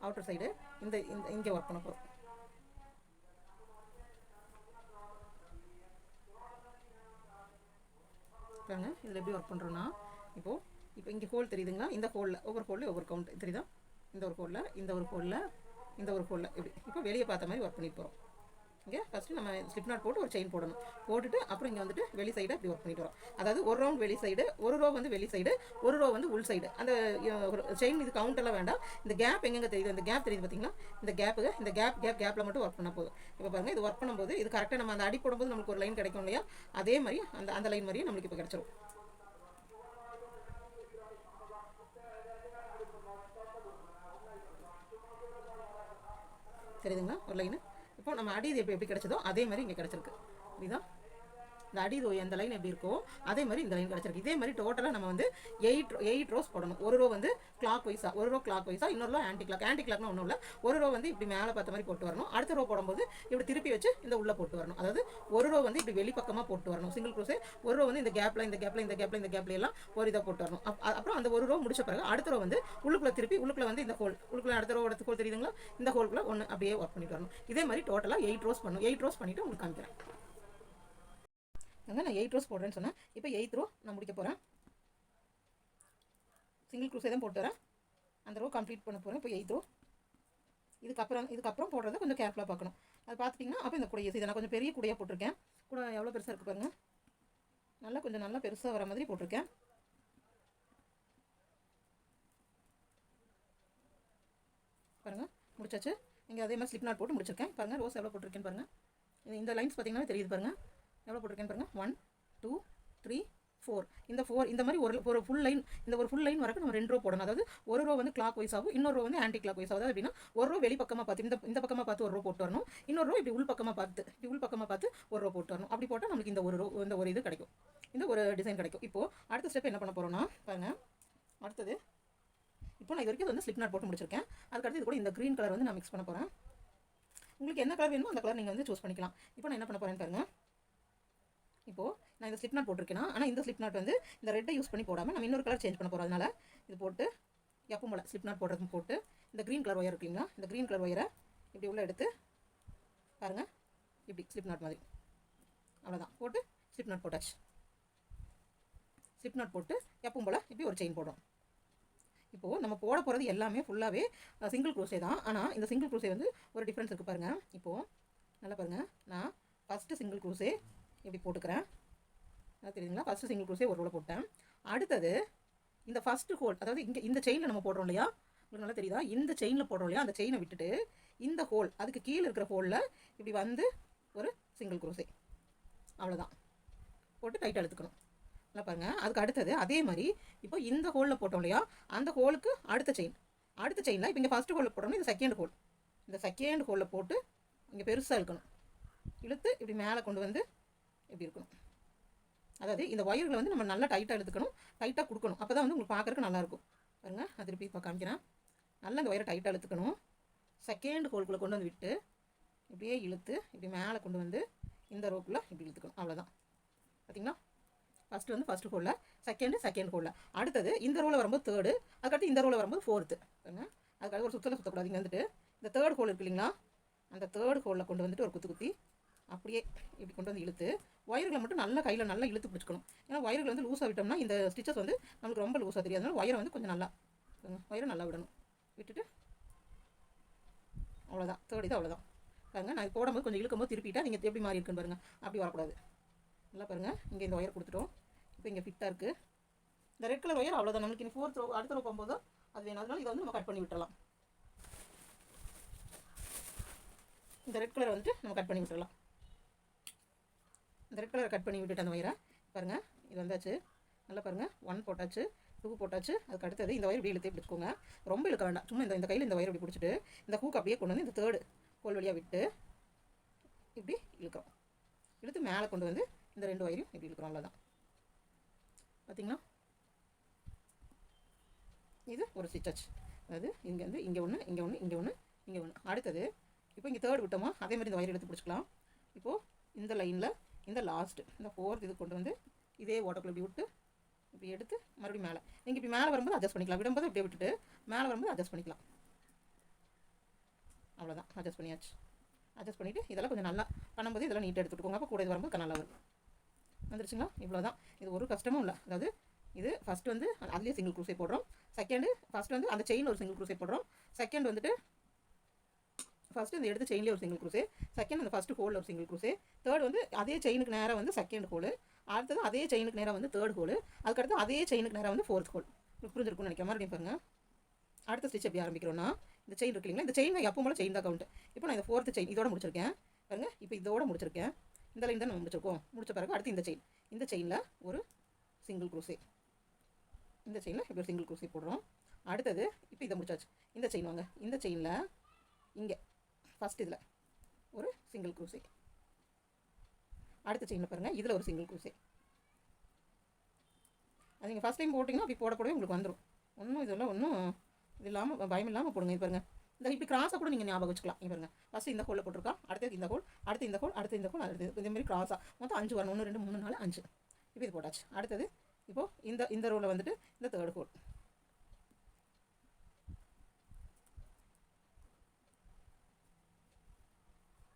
Speaker 1: அவுட்டர் சைடு இந்த இங்கே ஒர்க் பண்ண போகிறோம். பாருங்க, இதில் எப்படி ஒர்க் பண்ணுறோன்னா இப்போ இங்கே ஹோல் தெரியுதுங்களா, இந்த ஹோலில் ஒவ்வொரு ஹோல்லையும் ஒவ்வொரு கவுண்ட் தெரியுதா, இந்த ஒரு ஹோலில் இந்த ஒரு ஹோலில் இந்த ஒரு ஹோலில் இப்படி இப்போ வெளியே பார்த்த மாதிரி ஒர்க் பண்ணிட்டு போகிறோம். இங்கே ஃபஸ்ட்டு நம்ம ஸ்லிப் நாட் போட்டு ஒரு செயின் போடணும், போட்டுட்டு அப்புறம் இங்கே வந்துட்டு வெளி சைடு இப்படி ஒர்க் பண்ணிட்டு வரோம். அதாவது ஒரு ரவுண்ட் வெளி சைடு, ஒரு ரோ வந்து வெளி சைடு, ஒரு ரோ வந்து உள் சைடு. அந்த செயின் இது கவுண்டெல்லாம் வேண்டாம். இந்த கேப் எங்கெங்கே தெரியுது, அந்த கேப் தெரியுது பார்த்தீங்களா, இந்த கேப்பில் மட்டும் ஒர்க் பண்ண போதும். இப்போ பாருங்கள், இது ஒர்க் பண்ணும்போது இது கரெக்டாக நம்ம அந்த அடி போடும்போது நம்மளுக்கு ஒரு லைன் கிடைக்கும் இல்லையா, அதே மாதிரி அந்த லைன் மாதிரியே நம்மளுக்கு இப்போ கிடச்சிரும். தெரியுதுங்களா ஒரு லைனு. இப்போ நம்ம அடி இது எப்படி கிடைச்சதோ அதே மாதிரி இங்கே கிடச்சிருக்கு. இதுதான் இந்த அடி அந்த லைன் எப்படி இருக்கோ அதே மாதிரி இந்த லைன் கிடச்சிருக்கு. இதே மாதிரி டோட்டலாக நம்ம வந்து 8 ரோஸ் போடணும். ஒரு ரோ வந்து கிளாக் வைஸாக, ஒரு ரோ கிளாக் வைஸாக, இன்னொரு ரோ ஆன்டி கிளாக்னா ஒன்றும் இல்லை. ஒரு ரோ வந்து இப்படி மேலே பார்த்த மாதிரி போட்டு வரணும். அடுத்த ரோ போடும்போது இப்படி திருப்பி வச்சு இந்த உள்ளே போட்டு வரணும். அதாவது ஒரு ரோ வந்து இப்படி வெளிப்பக்கமாக போட்டு வரணும் சிங்கிள் க்ரோஸே. ஒரு ரோ வந்து இந்த கேப்ல எல்லாம் ஒரு இதை போட்டு வரணும். அப்புறம் அந்த ஒரு ரோ முடிச்ச பிறகு அடுத்த ரோ வந்து உள்ளுக்குள்ளே திருப்பி உள்ளுக்குள்ளே வந்து இந்த ஹோல் உள்ளுக்குள்ளே அடுத்த ரோ ஹோல் தெரியுதுங்களா, இந்த ஹோல்குள்ளே ஒன்று அப்படியே ஒர்க் பண்ணிட்டு வரணும். இதே மாதிரி டோட்டலாக 8 ரோஸ் பண்ணணும். 8 ரோஸ் பண்ணிவிட்டு உங்களுக்கு காமிக்கிறேன். நான் 8 ரோஸ் போடுறேன்னு சொன்னேன். இப்போ 8th ரோ நான் முடிக்க போகிறேன். சிங்கிள் க்ரூஸே தான் போட்டு வரேன். அந்த ரோ கம்ப்ளீட் பண்ண போகிறேன். இப்போ 8th ரோ. இதுக்கப்புறம் போடுறத கொஞ்சம் கேர்ஃபுல்லாக பார்க்கணும். அது பார்த்துட்டிங்கன்னா அப்போ இந்த கூடையை இதை நான் கொஞ்சம் பெரிய கூடையாக போட்டிருக்கேன். கூட எவ்வளோ பெருசாக இருக்குது பாருங்கள். கொஞ்சம் நல்லா பெருசாக வர மாதிரி போட்டிருக்கேன். பாருங்கள் முடிச்சாச்சு. இங்கே அதே மாதிரி ஸ்லிப் நாட் போட்டு முடிச்சிருக்கேன். பாருங்கள் ரோஸ் எவ்வளோ போட்டிருக்கேன்னு பாருங்கள். இந்த லைன்ஸ் பார்த்தீங்கன்னா தெரியுது பாருங்கள் எவ்வளோ போட்டிருக்கேன்னு பாருங்கள். 1 2 3 4. இந்த மாதிரி ஒரு ஃபுல் லைன், இந்த ஒரு ஃபுல் லைன் வரைக்கும் நம்ம 2 ரோ போடணும். அதாவது ஒரு ரோ வந்து கிளாக் வைஸ் ஆகும், இன்னொரு ரோ வந்து ஆன்டி கிளாக் வைஸ் ஆகுது. அப்படின்னா ஒரு ரோ வெளி பக்கமாக பார்த்து இந்த பக்கமாக பார்த்து ஒரு ரோ போட்டு வரணும். இன்னொரு ரோ இப்படி உள் பக்கமாக பார்த்து ஒரு ரோ போட்டு வரணும். அப்படி போட்டால் நமக்கு இந்த ஒரு இது கிடைக்கும், இந்த ஒரு டிசைன் கிடைக்கும். இப்போது அடுத்த ஸ்டெப் என்ன பண்ண போகிறோம்னா பாருங்கள். அடுத்தது இப்போ நான் இது வரைக்கும் வந்து ஸ்லிப் நாட் போட்டு முடிச்சிருக்கேன். அதுக்கடுத்து இது கூட இந்த க்ரீன் கலர் வந்து நான் மிக்ஸ் பண்ண போகிறேன். உங்களுக்கு என்ன கலர் வேணுமோ அந்த கலர் நீங்கள் வந்து சூஸ் பண்ணிக்கலாம். இப்போ நான் என்ன பண்ண போகிறேன்னு பாருங்கள். இப்போது நான் இந்த ஸ்லிப் நாட் போட்டிருக்கேன்னா, ஆனால் இந்த ஸ்லிப் நாட் வந்து இந்த ரெட்டை யூஸ் பண்ணி போடாமல் நம்ம இன்னொரு கலர் சேஞ்ச் பண்ண போகிறோம். அதனால் இது போட்டு எப்போ போல் ஸ்லிப் நாட் போடுறதும் போட்டு இந்த க்ரீன் கலர் ஒயர் இருக்குங்களா, இந்த க்ரீன் கலர் ஒயரை இப்படி உள்ளே எடுத்து பாருங்கள், இப்படி ஸ்லிப் நாட் மாதிரி அவ்வளோதான் போட்டு ஸ்லிப் நாட் போட்டாச்சு. ஸ்லிப் நாட் போட்டு எப்பவும் போல் இப்படி ஒரு செயின் போடும். இப்போது நம்ம போட போகிறது எல்லாமே ஃபுல்லாகவே சிங்கிள் க்ரோஸே தான். ஆனால் இந்த சிங்கிள் க்ரோஸே வந்து ஒரு டிஃப்ரென்ஸ் இருக்குது பாருங்கள். இப்போது நல்லா பாருங்கள், நான் ஃபஸ்ட்டு சிங்கிள் க்ரோஸே இப்படி போட்டுக்கிறேன். தெரியுதுங்களா, ஃபஸ்ட்டு சிங்கிள் க்ரோஸே ஒரு ரோல போட்டேன். அடுத்தது இந்த ஃபஸ்ட்டு ஹோல், அதாவது இங்கே இந்த செயினில் நம்ம போடுறோம் இல்லையா, உங்களுக்கு நல்லா தெரியுதா, இந்த செயினில் போடுறோம் இல்லையா, அந்த செயினை விட்டுட்டு இந்த ஹோல் அதுக்கு கீழே இருக்கிற ஹோலில் இப்படி வந்து ஒரு சிங்கிள் க்ரோஸே அவ்வளோதான் போட்டு டைட்டாக எடுத்துக்கணும். நல்லா பாருங்கள். அதுக்கு அடுத்தது அதே மாதிரி இப்போ இந்த ஹோலில் போட்டோம் இல்லையா, அந்த ஹோலுக்கு அடுத்த செயினில் இப்போ இங்கே ஃபஸ்ட்டு ஹோலில் போட்டோம்னா இந்த செகண்ட் ஹோலில் போட்டு இங்கே பெருசாக இழுக்கணும். இழுத்து இப்படி மேலே கொண்டு வந்து இப்படி இருக்கணும். அதாவது இந்த ஒயர்களை வந்து நம்ம நல்லா டைட்டாக எடுத்துக்கணும், டைட்டாக கொடுக்கணும். அப்போ தான் வந்து உங்களுக்கு பார்க்குறதுக்கு நல்லாயிருக்கும். பாருங்கள், அது திருப்பி இப்போ காமிக்கிறேன். நல்லா இந்த ஒயரை டைட்டாக எடுத்துக்கணும். செகண்ட் ஹோல்குள்ளே கொண்டு வந்து விட்டு இப்படியே இழுத்து இப்படி மேலே கொண்டு வந்து இந்த ரோக்குள்ளே இப்படி இழுத்துக்கணும். அவ்வளோதான். பார்த்தீங்களா, ஃபஸ்ட்டு வந்து ஃபஸ்ட்டு ஹோலில், செகண்ட் ஹோலில், அடுத்தது இந்த ரோவில் வரும்போது தேர்டு, அதுக்கடுத்து இந்த ரோவில் வரும்போது ஃபோர்த்து. பாருங்கள், அதுக்காக ஒரு சுற்றக்கூடாது. இங்கே வந்துட்டு இந்த தேர்ட் ஹோல் இருக்கு இல்லைங்களா, அந்த தேர்ட் ஹோலில் கொண்டு வந்துட்டு ஒரு குத்தி அப்படியே இப்படி கொண்டு வந்து இழுத்து ஒயர்களை மட்டும் நல்லா கையில் நல்லா இழுத்து பிடிச்சிக்கணும். ஏன்னா ஒயர்கள் வந்து லூஸாக விட்டோம்னா இந்த ஸ்டிச்சஸ் வந்து நமக்கு ரொம்ப லூஸாக தெரியாது. அதனால் ஒயரை வந்து கொஞ்சம் நல்லா விடணும். விட்டுட்டு அவ்வளோதான். தேர்ட் இது அவ்வளோதான். பாருங்கள், நான் போடும்போது கொஞ்சம் இழுக்கும் போது திருப்பிட்டா நீங்கள் எப்படி மாறி இருக்குன்னு பாருங்கள். அப்படி வரக்கூடாது. நல்லா பாருங்கள், இங்கே இந்த ஒயர் கொடுத்துட்டோம். இப்போ இங்கே ஃபிட்டாக இருக்குது. இந்த ரெட் கலர் ஒயர் அவ்வளோதான். நம்மளுக்கு இனி ஃபோர்த் ரோ அடுத்த ரோ போகும்போது அது வேணும். அதனால இதை வந்து நம்ம கட் பண்ணி விட்டுறலாம். இந்த ரெட் கலர் வந்துட்டு நம்ம கட் பண்ணி விட்டுறலாம். இந்த ரெட் கலரை கட் பண்ணி விட்டுட்டு அந்த ஒயரை பாருங்கள், இது வந்தாச்சு. நல்லா பாருங்கள், 1 போட்டாச்சு, 2 போட்டாச்சு. அதுக்கு அடுத்தது இந்த ஒயர் இப்படி இழுத்து பிடிச்சிக்கோங்க. ரொம்ப இழுக்க வேண்டாம். சும்மா இந்த கையில் இந்த ஒயர் இப்படி பிடிச்சிட்டு இந்த ஹூக் அப்படியே கொண்டு வந்து இந்த தேர்டு ஹோல் வழியாக விட்டு இப்படி இழுக்கிறோம். இழுத்து மேலே கொண்டு வந்து இந்த 2 ஒயரையும் இப்படி இழுக்கிறோம். அவ்வளோதான். பார்த்தீங்களா, இது ஒரு ஸ்டிச். அதாவது இங்கேருந்து இங்கே ஒன்று, இங்கே ஒன்று, இங்கே ஒன்று, இங்கே ஒன்று. அடுத்தது இப்போ இங்கே தேர்ட் விட்டோமா, அதே மாதிரி இந்த ஒயர் எடுத்து பிடிச்சிக்கலாம். இப்போது இந்த லைனில் இந்த லாஸ்ட்டு இந்த ஃபோர்த் இது கொண்டு வந்து இதே ஓட்டக்குள்ள இப்படி விட்டு இப்படி எடுத்து மறுபடியும் மேலே, நீங்கள் இப்படி மேலே வரும்போது அட்ஜஸ்ட் பண்ணிக்கலாம். விடும்போது இப்படியே விட்டுட்டு மேலே வரும்போது அட்ஜஸ்ட் பண்ணிக்கலாம். அவ்வளோதான், அட்ஜஸ்ட் பண்ணியாச்சு. அட்ஜஸ்ட் பண்ணிவிட்டு இதெல்லாம் கொஞ்சம் நல்லா பண்ணும்போது இதெல்லாம் நீட்டாக எடுத்துக்கோங்க. அப்போ கூட இது வரும்போது நல்லா வரும். வந்துருச்சுங்களா, இவ்வளோ தான். இது ஒரு கஷ்டமும் இல்லை. அதாவது இது ஃபஸ்ட்டு வந்து அதுலேயே சிங்கிள் க்ரூஸே போடுறோம். ஃபஸ்ட்டு வந்து அந்த செயின் ஒரு சிங்கிள் க்ரூஸே போடுறோம். செகண்ட் வந்துட்டு ஃபஸ்ட்டு இந்த எடுத்து செயின்லேயே ஒரு சிங்கிள் க்ரூஸே, செகண்ட் அந்த ஃபஸ்ட்டு ஹோலில் ஒரு சிங்கிள் க்ரூஸே, தேர்ட் வந்து அதே செயினுக்கு நேராக வந்து செகண்ட் ஹோலு, அடுத்தது அதே செயினுக்கு நேராக வந்து தேர்ட் ஹோலு, அதுக்கடுத்து அதே செயினுக்கு நேராக வந்து ஃபோர்த் ஹோல். புரிஞ்சிருக்கும்னு நினைக்கிற மாதிரி பாருங்கள். அடுத்த ஸ்டிச் எப்படி ஆரம்பிக்கிறோன்னா, இந்த செயின் இருக்கு இல்லைங்களா, இந்த செயின் எப்போ போல செயின் தான் கவுண்ட். இப்போ நான் இந்த ஃபோர்த்து செயின் இதோட முடிச்சிருக்கேன் பாருங்கள். இப்போ இதோட முடிச்சிருக்கேன். இந்த லைன் தான் நம்ம முடிச்சிருக்கோம். முடிச்ச பிறகு அடுத்து இந்த செயினில் ஒரு சிங்கிள் க்ரூஸே, இந்த செயினில் இப்படி ஒரு சிங்கிள் க்ரூஸே போடுறோம். அடுத்தது இப்போ இதை முடிச்சாச்சு. இந்த செயின் வாங்க, இந்த செயினில் இங்கே ஃபஸ்ட் இதில் ஒரு சிங்கிள் க்ரூசே. அடுத்த செயினில் பாருங்கள், இதில் ஒரு சிங்கிள் க்ரூசே. அது நீங்கள் ஃபஸ்ட் டைம் போட்டிங்கன்னா அப்படி போடக்கூடவே உங்களுக்கு வந்துடும். இதெல்லாம் ஒன்றும் இது இல்லாமல் பயம் இல்லாமல் போடுங்க. இது பாருங்கள், இந்த இப்படி கிராஸாக கூட நீங்கள் ஞாபகம் வச்சுக்கலாம். இங்கே பாருங்கள், ஃபஸ்ட்டு இந்த ஹோலில் போட்டிருக்கா, அடுத்தது இந்த ஹோல், அடுத்து இந்த ஹோல், அடுத்து இந்த ஹோல், அடுத்து இதேமாதிரி கிராஸாக மொத்தம் 5 வரணும். 1 2 3 4 5. இப்போ இது போட்டாச்சு. அடுத்தது இப்போது இந்த ரோவில் வந்துட்டு இந்த தேர்ட் ஹோல்.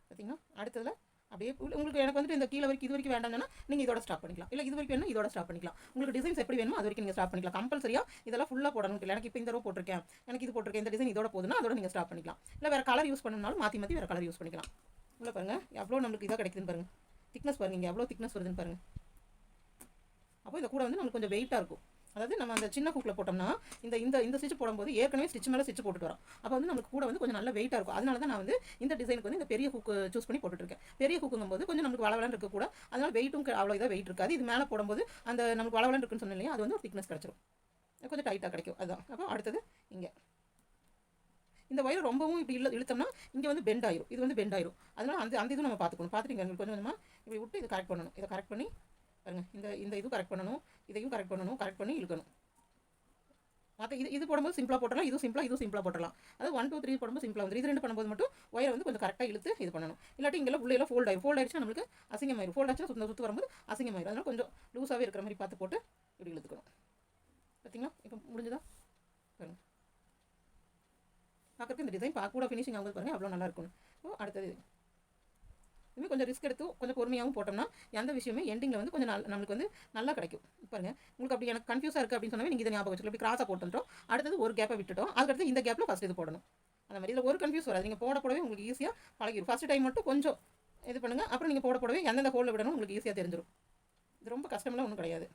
Speaker 1: பார்த்தீங்கன்னா அடுத்ததில் அப்படியே உங்களுக்கு எனக்கு வந்துட்டு இந்த கீழே வரைக்கும் இது வரைக்கும் வேண்டாம்னா நீங்கள் இதோட ஸ்டாப் பண்ணிக்கலாம். இல்லை இது வரைக்கும் வேணும் இதோட ஸ்டாப் பண்ணிக்கலாம். உங்களுக்கு டிசைன்ஸ் எப்படி வேணுமோ அது வரைக்கும் நீங்கள் ஸ்டாப் பண்ணிக்கலாம். கம்பல்சரியாக இதெல்லாம் ஃபுல்லாக போடணும் இல்லை. எனக்கு இப்போ இந்த ரோ போட்டிருக்கேன், எனக்கு இது போட்டிருக்கேன், இந்த டிசைன் இதோட போதுன்னா அதோட நீங்கள் ஸ்டாப் பண்ணிக்கலாம். இல்லை வேறு கலர் யூஸ் பண்ணணும்னாலும் மாற்றி வேறு கலர் யூஸ் பண்ணிக்கலாம். இல்லை பாருங்கள் எவ்வளோ நம்மளுக்கு இதாக கிடைக்குதுன்னு பாருங்கள். திக்னஸ் பாருங்கள், இங்கே எவ்வளோ திக்னஸ் வருதுன்னு பாருங்கள். அப்போ இதை கூட வந்து நம்மளுக்கு கொஞ்சம் வெயிட்டாக இருக்கும். அதாவது நம்ம அந்த சின்ன ஹூக்கில் போட்டோம்னா இந்த ஸ்டிச் போடும்போது ஏற்கனவே ஸ்டிச் மேலே ஸ்டிச் போட்டுட்டு வரோம். அப்போ வந்து நமக்கு கூட வந்து கொஞ்சம் நல்ல வெயிட்டாக இருக்கும். அதனால தான் நான் வந்து இந்த டிசைனுக்கு வந்து இந்த பெரிய ஹூக்கு சூஸ் பண்ணி போட்டுருக்கேன். பெரிய ஹூக்குங்கும்போது கொஞ்சம் நமக்கு வளவலன்னு இருக்கக்கூட, அதனால் வெயிட்டும் அவ்வளோ இதாக வெயிட் இருக்காது. இது மேலே போடும்போது அந்த நமக்கு வளவலன்னு இருக்குன்னு சொன்னேன் இல்லையா, அது வந்து ஒரு திக்னஸ் கிடச்சிரும், கொஞ்சம் டைட்டாக கிடைக்கும். அதுதான். அப்போ அடுத்தது இங்கே இந்த ஒயர் ரொம்பவும் இப்படி இழுத்தோம்னா இங்கே வந்து பெண்ட் ஆயிரும், இது வந்து பெண்ட் ஆயிரும். அதனால் அந்த இதுவும் நம்ம பார்த்துக்கணும். பார்த்துட்டு எங்களுக்கு கொஞ்சம் கொஞ்சமாக இப்படி விட்டு இதை கரெக்ட் பண்ணணும். இதை கரெக்ட் பண்ணி பாருங்கள், இந்த இதுவும் கரெக்ட் பண்ணணும், இதையும் கரெக்ட் பண்ணணும், கரெக்ட் பண்ணி இழுக்கணும். மற்ற இது போடும்போது சிம்பிளாக போட்டலாம், இதுவும் சிம்பிளாக போட்டலாம். அதாவது 1 2 3 போடும்போது சிம்பிளாக வந்து இது 2 பண்ணும்போது மட்டும் ஒயரை வந்து கொஞ்சம் கரெக்டாக இழுத்து இது பண்ணணும். இல்லாட்டி இங்கெல்லாம் உள்ளே ஃபோல்ட் ஆயிடுச்சுன்னா நம்மளுக்கு அசிங்கமாயிரும். ஃபோல்ட் ஆச்சுன்னா சுற்று வரும்போது அசிங்கமாயிரும். அதனால் கொஞ்சம் லூஸாகவே இருக்கிற மாதிரி பார்த்து போட்டு இப்படி இழுத்துக்கணும். பார்த்தீங்களா இப்போ முடிஞ்சுதா பாருங்கள். பார்க்குறதுக்கு இந்த டிசைன் பார்க்க கூட ஃபினிஷிங் ஆகுது பாருங்கள், அவ்வளோ நல்லா இருக்கும். அடுத்தது இதுவே கொஞ்சம் ரிஸ்க் எடுத்து கொஞ்சம் பொறுமையாகவும் போட்டோம்னா எந்த விஷயமே எண்டிங்கில் வந்து கொஞ்சம் நம்மளுக்கு வந்து நல்லா கிடைக்கும். பாருங்கள், உங்களுக்கு அப்படி எனக்கு கன்ஃபியூஸாக இருக்குது அப்படின்னு சொன்னாவே நீங்கள் இதை ஞாபகம் வச்சுக்கலாம். இப்படி கிராஸாக போட்டுட்டோம், அடுத்தது ஒரு கேப்பை விட்டுட்டோம், அதுக்கடுத்து இந்த கேப்பில் ஃபஸ்ட் இது போடணும். அந்த மாதிரி இதில் ஒரு கன்ஃபியூஸ் வராது. நீங்கள் போடவே உங்களுக்கு ஈஸியாக பழகிடும். ஃபஸ்ட் டைம் மட்டும் கொஞ்சம் இது பண்ணுங்கள், அப்புறம் நீங்கள் போடவே எந்தெந்த ஹோலில் விடணும் உங்களுக்கு ஈஸியாக தெரிஞ்சிடும். இது ரொம்ப கஷ்டமெல்லாம் ஒன்றும் கிடையாது.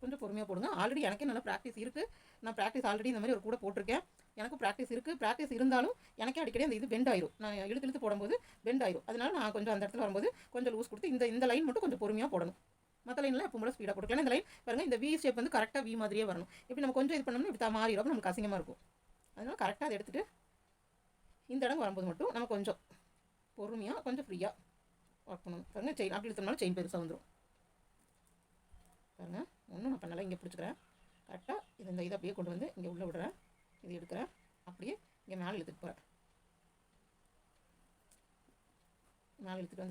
Speaker 1: கொஞ்சம் பொறுமையாக போடுங்க. ஆல்ரெடி எனக்கே நல்லா ப்ராக்டிஸ் இருக்குது. நான் ப்ராக்டிஸ் ஆல்ரெடி இந்த மாதிரி ஒரு கூட போட்டிருக்கேன். எனக்கு ப்ராக்டிஸ் இருக்குது. ப்ராக்டிஸ் இருந்தாலும் எனக்கே அடிக்கடி அந்த இது பெண்ட் ஆயிரும். நான் இழுத்து போடும்போது பெண்ட் ஆயிரும். அதனால நான் கொஞ்சம் அந்த இடத்துல வரும்போது கொஞ்சம் லூஸ் கொடுத்து இந்த லைன் மட்டும் கொஞ்சம் பொறுமையாக போடணும். மற்ற லைனில் எப்போ போல ஸ்பீடாக போட்டுக்கலாம். இந்த லைன் பாருங்கள், இந்த வி ஷேப் வந்து கரெக்டாக வி மாதிரியே வரணும். இப்படி நம்ம கொஞ்சம் இது பண்ணோம்னா இப்படி மாறிடும், நமக்கு அசிங்கமாக இருக்கும். அதனால் கரெக்டாக அதை எடுத்துகிட்டு இந்த இடம் வரும்போது மட்டும் நம்ம கொஞ்சம் பொறுமையாக கொஞ்சம் ஃப்ரீயாக ஒர்க் பண்ணணும். பாருங்கள், செயின் அப்படி எடுத்தோம்னாலும் செயின் பெருசாக வந்துடும். பாருங்கள், ஒன்றும் நான் பண்ணலை. இங்கே பிடிச்சிக்கிறேன் கரெக்டாக. இந்த இதை அப்படியே கொண்டு வந்து இங்கே உள்ளே விடுறேன். இது எடுக்கிறேன், அப்படியே இங்கே மேலே இழுத்துட்டு போகிறேன். மேலே இழுத்துட்டு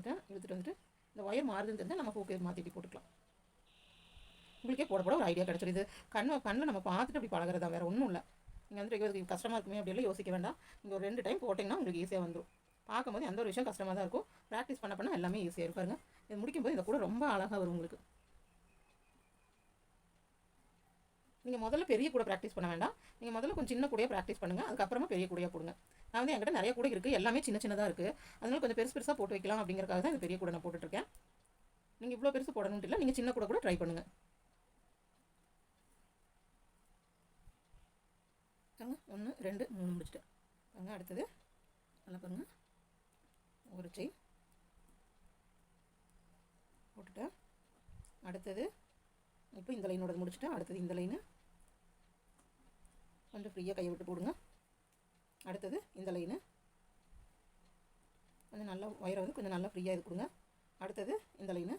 Speaker 1: வந்துட்டு இந்த ஒயர் மாறுதுன்னு தெரிஞ்சால் நம்ம ஹூக்கு மாற்றிட்டு போட்டுக்கலாம். உங்களுக்கே போட ஒரு ஐடியா கிடச்சிடும். இது கண்ணில் நம்ம பார்த்துட்டு அப்படி பழகிறதா, வேறு ஒன்றும் இல்லை. நீங்கள் வந்து கஷ்டமாக இருக்குமே அப்படியெல்லாம் யோசிக்க வேண்டாம். நீங்கள் ஒரு 2 டைம் போட்டிங்கன்னா உங்களுக்கு ஈஸியாக வந்துடும். பார்க்கும்போது எந்த ஒரு விஷயம் கஷ்டமாக தான் இருக்கும். ப்ராக்டிஸ் பண்ண எல்லாமே ஈஸியாக இருப்பாருங்க. இது முடிக்கும்போது இந்த கூட ரொம்ப அழகாக வரும் உங்களுக்கு. நீங்கள் முதல்ல பெரிய கூட ப்ராக்டிஸ் பண்ண வேண்டாம். நீங்கள் முதல்ல கொஞ்சம் சின்ன கூடையாக ப்ராக்டிஸ் பண்ணுங்கள், அதுக்கப்புறமா பெரிய கூடையாக போடுங்க. நான் வந்து என்கிட்ட நிறைய கூட இருக்குது, எல்லாமே சின்னதாக இருக்குது. அதனால் கொஞ்சம் பெருசாக போட்டு வைக்கலாம் அப்படிங்கிறக்காக தான் இந்த பெரிய கூட நான் போட்டுட்ருக்கேன். நீங்கள் இவ்வளோ பெருசு போடணும்னு இல்லை, நீங்கள் சின்ன கூட ட்ரை பண்ணுங்கள். 1 2 3 முடிச்சிட்டேன். அடுத்தது நல்லா பாருங்கள், ஒரு செயின் போட்டுட்டேன். அடுத்தது இப்போ இந்த லைனோட முடிச்சுட்டேன். அடுத்தது இந்த லைனு கொஞ்சம் ஃப்ரீயாக கையை விட்டு போடுங்க. அடுத்தது இந்த லைனு கொஞ்சம் நல்லா ஒயரை வந்து கொஞ்சம் நல்லா ஃப்ரீயாக இது கொடுங்க. அடுத்தது இந்த லைனு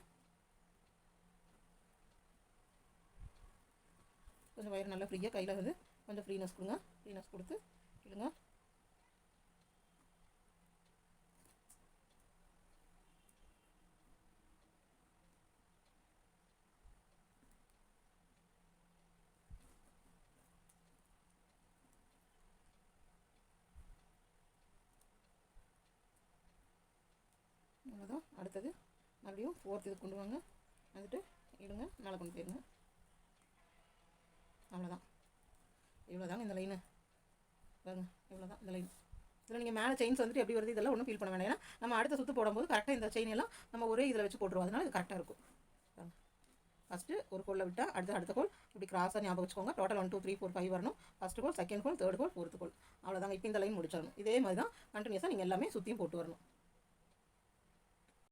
Speaker 1: கொஞ்சம் ஒயர் நல்லா ஃப்ரீயாக கையில் வந்து கொஞ்சம் ஃப்ரீனஸ் கொடுங்க. ஃப்ரீனஸ் கொடுத்து இழுங்க. அவ்வளோதான். அடுத்தது மறுபடியும் 4th இது கொண்டு வாங்க, வந்துட்டு இடுங்க, மேலே கொண்டு போயிருங்க. அவ்வளோதான். இவ்வளோதாங்க இந்த லைனு பாருங்க. இவ்வளோதான் இந்த லைன். இதில் நீங்கள் மேலே செயின்ஸ் வந்துட்டு எப்படி வருது இதெல்லாம் ஒன்றும் ஃபீல் பண்ண வேண்டாம். ஏன்னா நம்ம அடுத்த சுற்று போடும்போது கரெக்டாக இந்த செயின் எல்லாம் நம்ம ஒரே இதில் வச்சு போட்டுருவோம். அதனால் இது கரெக்டாக இருக்கும். ஃபஸ்ட்டு ஒரு கோலில் விட்டால் அடுத்த கோல் இப்படி கிராஸாக ஞாபகம் வச்சுக்கோங்க. டோட்டல் 1 2 3 4 5 வரணும். First goal, second goal, third goal, fourth goal. அவ்வளோதாங்க. இப்போ இந்த லைன் முடிச்சிடணும். இதே மாதிரி தான் கண்டினியூஸாக நீங்கள் எல்லாமே சுற்றியும் போட்டு வரணும்.